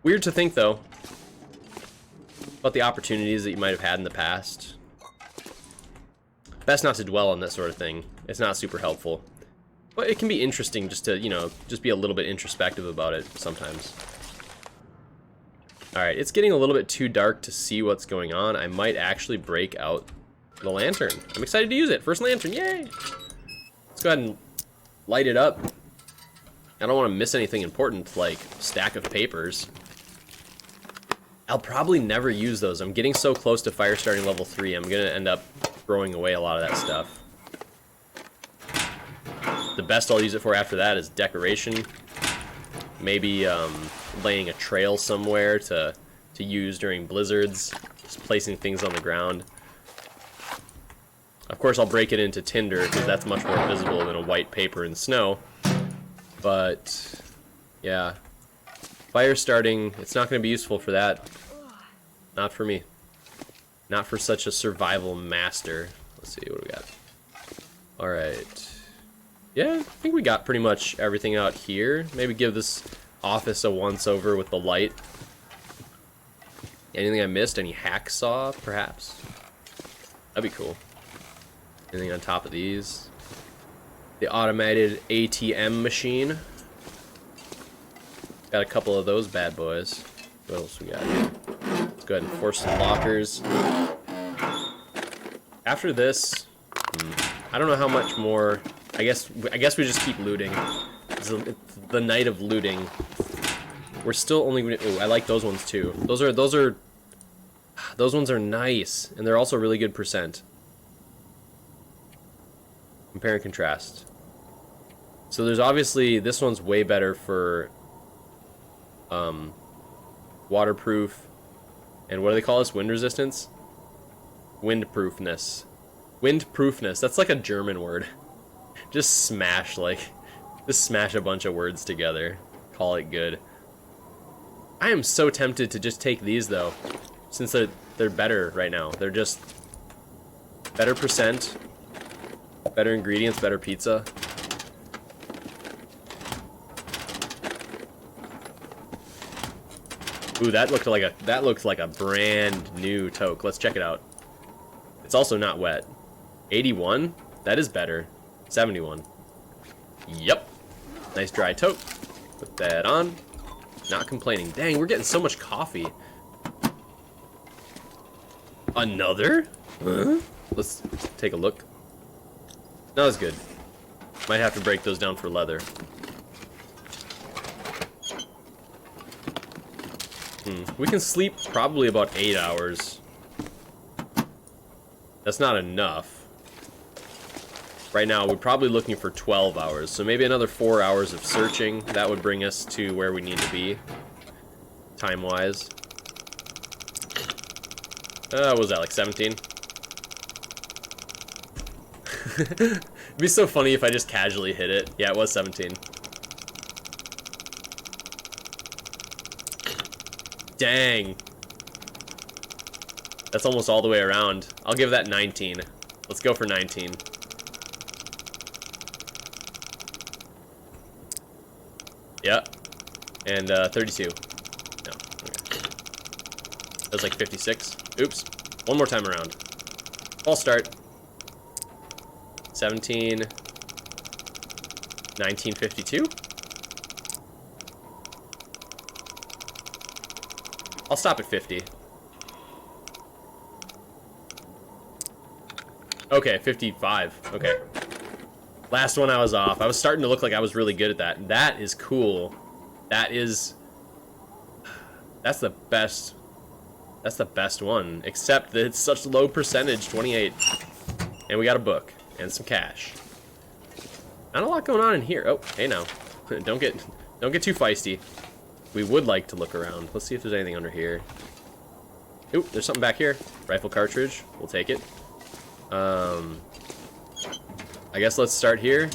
Weird to think, though, about the opportunities that you might have had in the past. Best not to dwell on that sort of thing. It's not super helpful. But it can be interesting just to, you know, just be a little bit introspective about it sometimes. Alright, it's getting a little bit too dark to see what's going on. I might actually break out the lantern. I'm excited to use it. First lantern, yay! Let's go ahead and light it up. I don't want to miss anything important, like stack of papers. I'll probably never use those. I'm getting so close to fire starting level 3, I'm going to end up throwing away a lot of that stuff. The best I'll use it for after that is decoration. Maybe laying a trail somewhere to to use during blizzards, just placing things on the ground. Of course, I'll break it into tinder because that's much more visible than a white paper in snow. But yeah, fire starting, it's not going to be useful for that. Not for me. Not for such a survival master. Let's see what we got. All right. Yeah, I think we got pretty much everything out here. Maybe give this office a once over with the light. Anything I missed? Any hacksaw, perhaps? That'd be cool. Anything on top of these? The automated ATM machine. Got a couple of those bad boys. What else we got here? Let's go ahead and force some lockers. After this, I don't know how much more. I guess we just keep looting. It's the night of looting. We're still only. Ooh, I like those ones too. Those ones are nice, and they're also really good percent. Compare and contrast. So there's obviously this one's way better for waterproof, and what do they call this? Wind resistance? Windproofness. Windproofness. That's like a German word. Just smash a bunch of words together. Call it good. I am so tempted to just take these though, since they're better right now. They're just better percent, better ingredients, better pizza. Ooh, that looked like a brand new toque. Let's check it out. It's also not wet. 81? That is better. 71. Yep. Nice dry toque. Put that on. Not complaining. Dang, we're getting so much coffee. Another? Huh? Let's take a look. Not as good. Might have to break those down for leather. We can sleep probably about 8 hours. That's not enough. Right now, we're probably looking for 12 hours. So maybe another 4 hours of searching. That would bring us to where we need to be, time-wise. What was that, like 17? It'd be so funny if I just casually hit it. Yeah, it was 17. Dang. That's almost all the way around. I'll give that 19. Let's go for 19. Yep. And 32. No. Okay. That was like 56. Oops. One more time around. I'll start. 17. 1952. I'll stop at 50. Okay, 55. Okay. Last one I was off. I was starting to look like I was really good at that. That is cool. That's the best. That's the best one. Except that it's such low percentage, 28. And we got a book and some cash. Not a lot going on in here. Oh, hey now. Don't get too feisty. We would like to look around. Let's see if there's anything under here. Ooh, there's something back here. Rifle cartridge. We'll take it. I guess let's start here.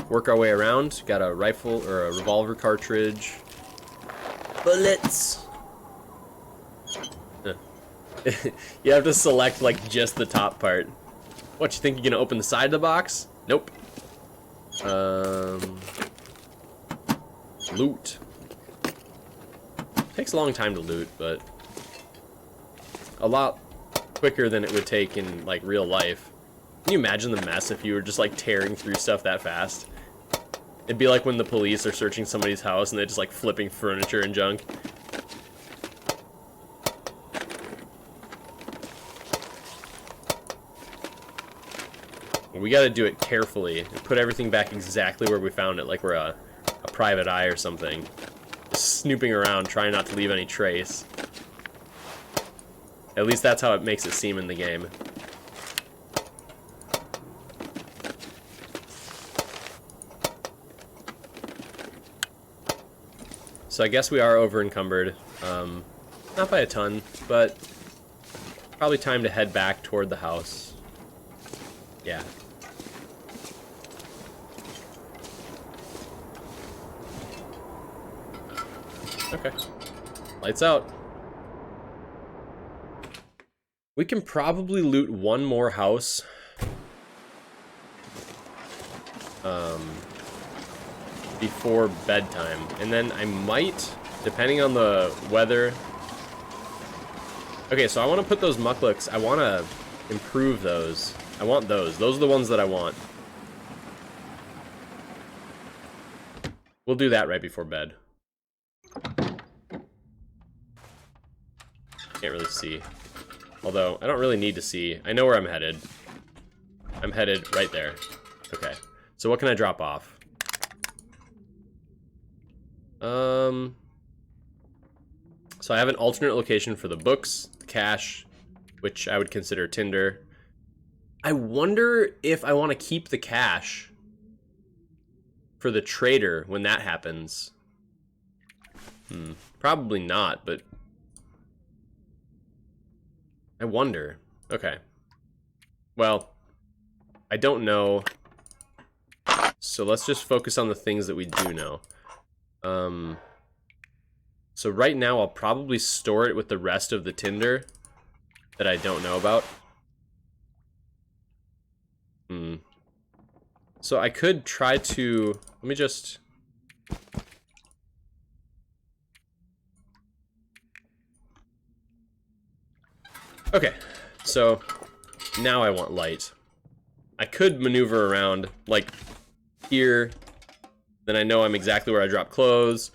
Work our way around. Got a rifle or a revolver cartridge. Bullets. You have to select like just the top part. What, you think you're gonna open the side of the box? Nope. Loot. Takes a long time to loot, but a lot quicker than it would take in like real life. Can you imagine the mess if you were just like tearing through stuff that fast? It'd be like when the police are searching somebody's house and they're just like flipping furniture and junk. We gotta do it carefully and put everything back exactly where we found it, like we're a private eye or something. Just snooping around, trying not to leave any trace. At least that's how it makes it seem in the game. So I guess we are over encumbered. Not by a ton, but probably time to head back toward the house. Yeah. Okay. Lights out. We can probably loot one more house. Before bedtime. And then I might, depending on the weather. Okay, so I want to put those mucklucks. I want to improve those. I want those. Those are the ones that I want. We'll do that right before bed. Can't really see. Although, I don't really need to see. I know where I'm headed. I'm headed right there. Okay. So what can I drop off? So I have an alternate location for the books, the cash, which I would consider Tinder. I wonder if I want to keep the cash for the trader when that happens. Probably not, but I wonder. Okay. Well, I don't know. So let's just focus on the things that we do know. So right now I'll probably store it with the rest of the tinder that I don't know about. So I could try to, let me just, okay, so now I want light. I could maneuver around like here, then I know I'm exactly where I drop clothes.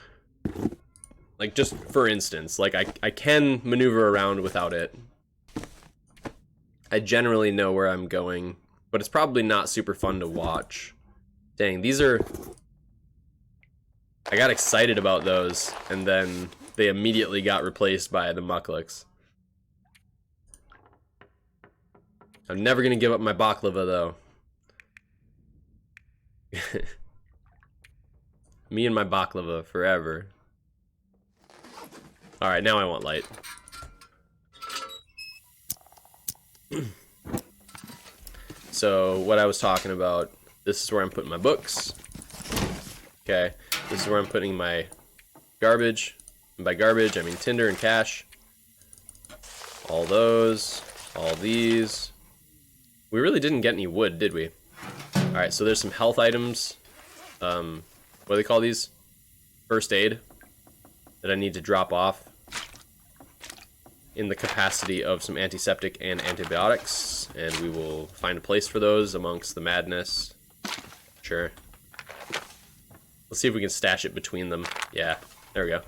Like, just for instance, like I can maneuver around without it. I generally know where I'm going, but it's probably not super fun to watch. Dang, these are... I got excited about those, and then they immediately got replaced by the mucklucks. I'm never gonna give up my baklava, though. Me and my baklava forever. Alright, now I want light. So, what I was talking about, this is where I'm putting my books. Okay, this is where I'm putting my garbage. And by garbage, I mean Tinder and cash. All those, all these. We really didn't get any wood, did we? Alright, so there's some health items. What do they call these? First aid. That I need to drop off. In the capacity of some antiseptic and antibiotics. And we will find a place for those amongst the madness. Sure. Let's see if we can stash it between them. Yeah, there we go.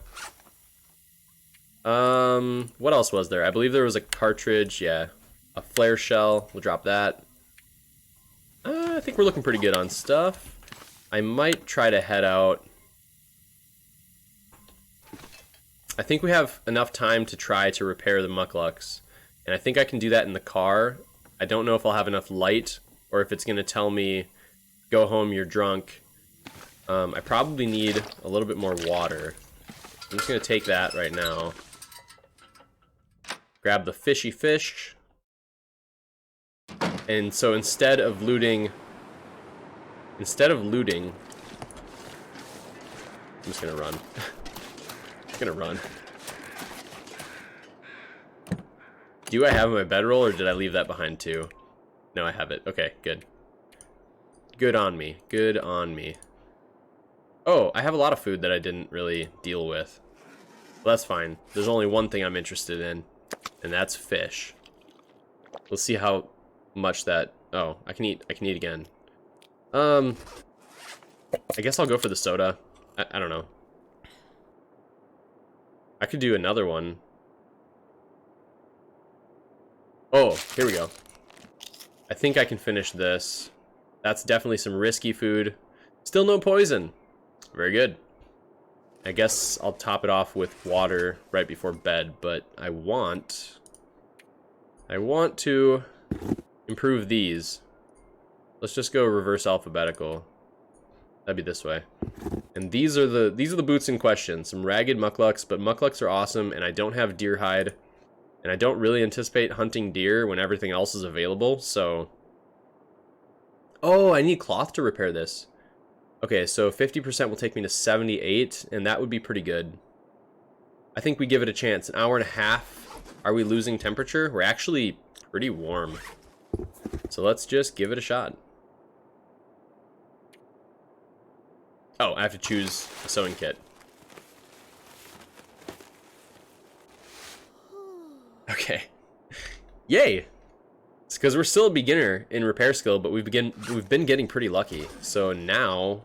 What else was there? I believe there was a cartridge, yeah. A flare shell, we'll drop that. I think we're looking pretty good on stuff. I might try to head out. I think we have enough time to try to repair the mucklucks. And I think I can do that in the car. I don't know if I'll have enough light, or if it's going to tell me, go home, you're drunk. I probably need a little bit more water. I'm just going to take that right now. Grab the fishy fish. And so instead of looting, I'm just going to run. Gonna run. Do I have my bedroll, or did I leave that behind too? No, I have it. Okay, good. Good on me. Good on me. Oh, I have a lot of food that I didn't really deal with. Well, that's fine. There's only one thing I'm interested in, and that's fish. Let's see how much that... Oh, I can eat again. I guess I'll go for the soda. I don't know. I could do another one. Oh, here we go. I think I can finish this. That's definitely some risky food. Still no poison. Very good. I guess I'll top it off with water right before bed, but I want to improve these. Let's just go reverse alphabetical. That'd be this way. And these are the boots in question. Some ragged mucklucks, but mucklucks are awesome, and I don't have deer hide. And I don't really anticipate hunting deer when everything else is available, so... Oh, I need cloth to repair this. Okay, so 50% will take me to 78, and that would be pretty good. I think we give it a chance. An hour and a half. Are we losing temperature? We're actually pretty warm. So let's just give it a shot. Oh, I have to choose a sewing kit. Okay. Yay! It's because we're still a beginner in repair skill, but we've been getting pretty lucky. So now,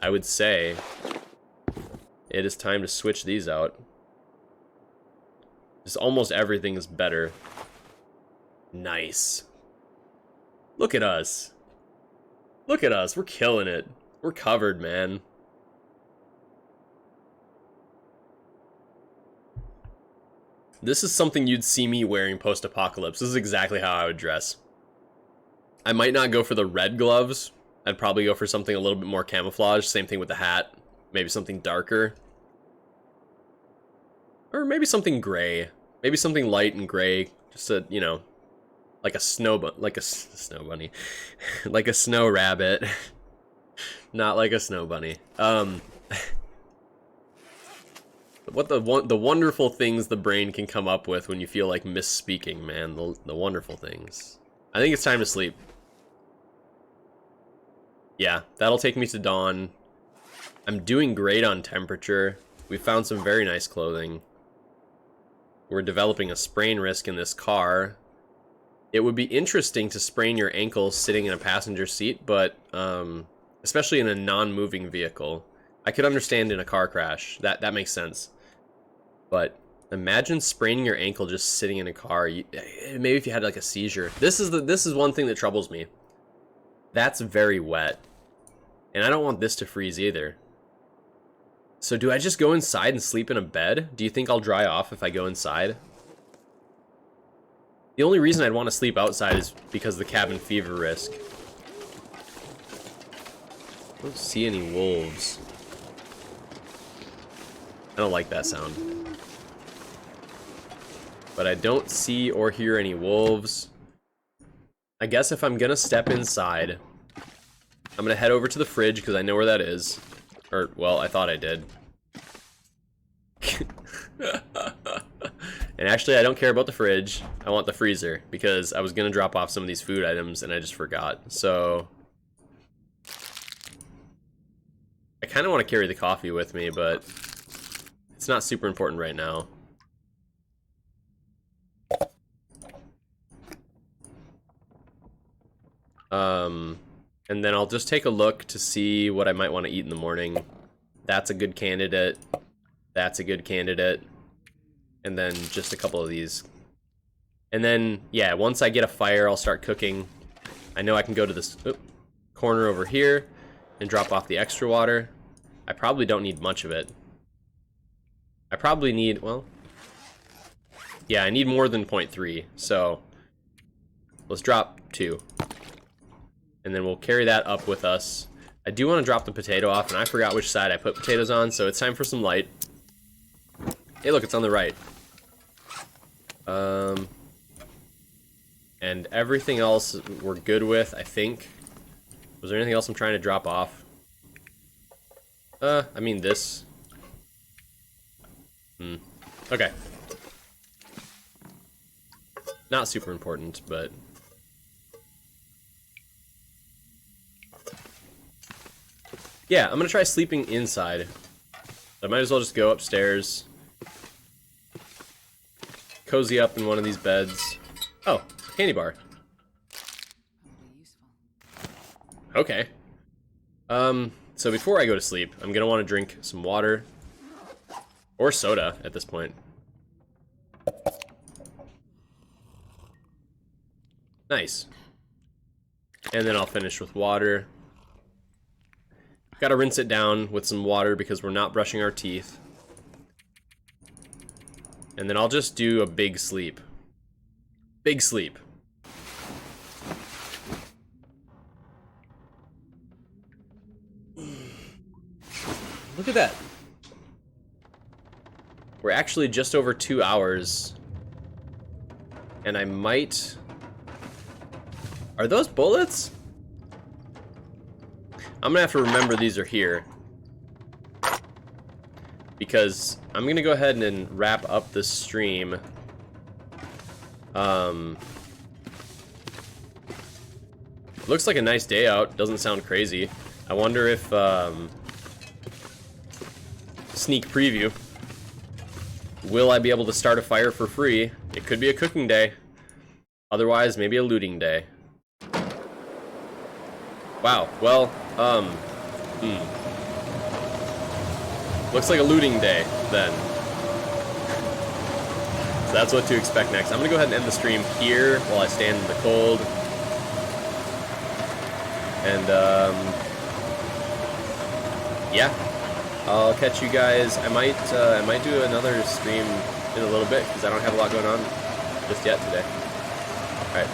I would say, it is time to switch these out. Just almost everything is better. Nice. Look at us. Look at us. We're killing it. We're covered, man. This is something you'd see me wearing post-apocalypse. This is exactly how I would dress. I might not go for the red gloves. I'd probably go for something a little bit more camouflage. Same thing with the hat. Maybe something darker. Or maybe something gray. Maybe something light and gray. Just a, you know, like a snow bunny. Like a snow bunny. Like a snow rabbit. Not like a snow bunny. What the wonderful things the brain can come up with when you feel like misspeaking, man. The wonderful things. I think it's time to sleep. Yeah, that'll take me to dawn. I'm doing great on temperature. We found some very nice clothing. We're developing a sprain risk in this car. It would be interesting to sprain your ankle sitting in a passenger seat, but especially in a non-moving vehicle. I could understand in a car crash. That makes sense. But imagine spraining your ankle just sitting in a car. Maybe if you had like a seizure. This is one thing that troubles me. That's very wet. And I don't want this to freeze either. So do I just go inside and sleep in a bed? Do you think I'll dry off if I go inside? The only reason I'd want to sleep outside is because of the cabin fever risk. I don't see any wolves. I don't like that sound. But I don't see or hear any wolves. I guess if I'm gonna step inside, I'm gonna head over to the fridge because I know where that is. Or, well, I thought I did. And actually, I don't care about the fridge. I want the freezer because I was gonna drop off some of these food items and I just forgot. So I kind of want to carry the coffee with me, but it's not super important right now. And then I'll just take a look to see what I might want to eat in the morning. That's a good candidate. That's a good candidate. And then just a couple of these. And then, yeah, once I get a fire, I'll start cooking. I know I can go to this corner over here and drop off the extra water. I probably don't need much of it. I probably need, well, yeah, I need more than 0.3, so let's drop 2. And then we'll carry that up with us. I do want to drop the potato off, and I forgot which side I put potatoes on, so it's time for some light. Hey, look, it's on the right. And everything else we're good with, I think. Was there anything else I'm trying to drop off? I mean this. Okay. Not super important, but... yeah, I'm gonna try sleeping inside. I might as well just go upstairs. Cozy up in one of these beds. Oh, candy bar. Okay. So before I go to sleep, I'm gonna want to drink some water. Or soda at this point. Nice. And then I'll finish with water. Gotta rinse it down with some water because we're not brushing our teeth. And then I'll just do a big sleep. Big sleep. Look at that. We're actually just over 2 hours. And I might... Are those bullets? I'm gonna have to remember these are here. Because I'm gonna go ahead and wrap up this stream. Looks like a nice day out. Doesn't sound crazy. I wonder if, sneak preview. Will I be able to start a fire for free? It could be a cooking day. Otherwise, maybe a looting day. Wow, well, looks like a looting day, then. So that's what to expect next. I'm gonna go ahead and end the stream here while I stand in the cold. And, yeah. I'll catch you guys. I might do another stream in a little bit, because I don't have a lot going on just yet today. Alright.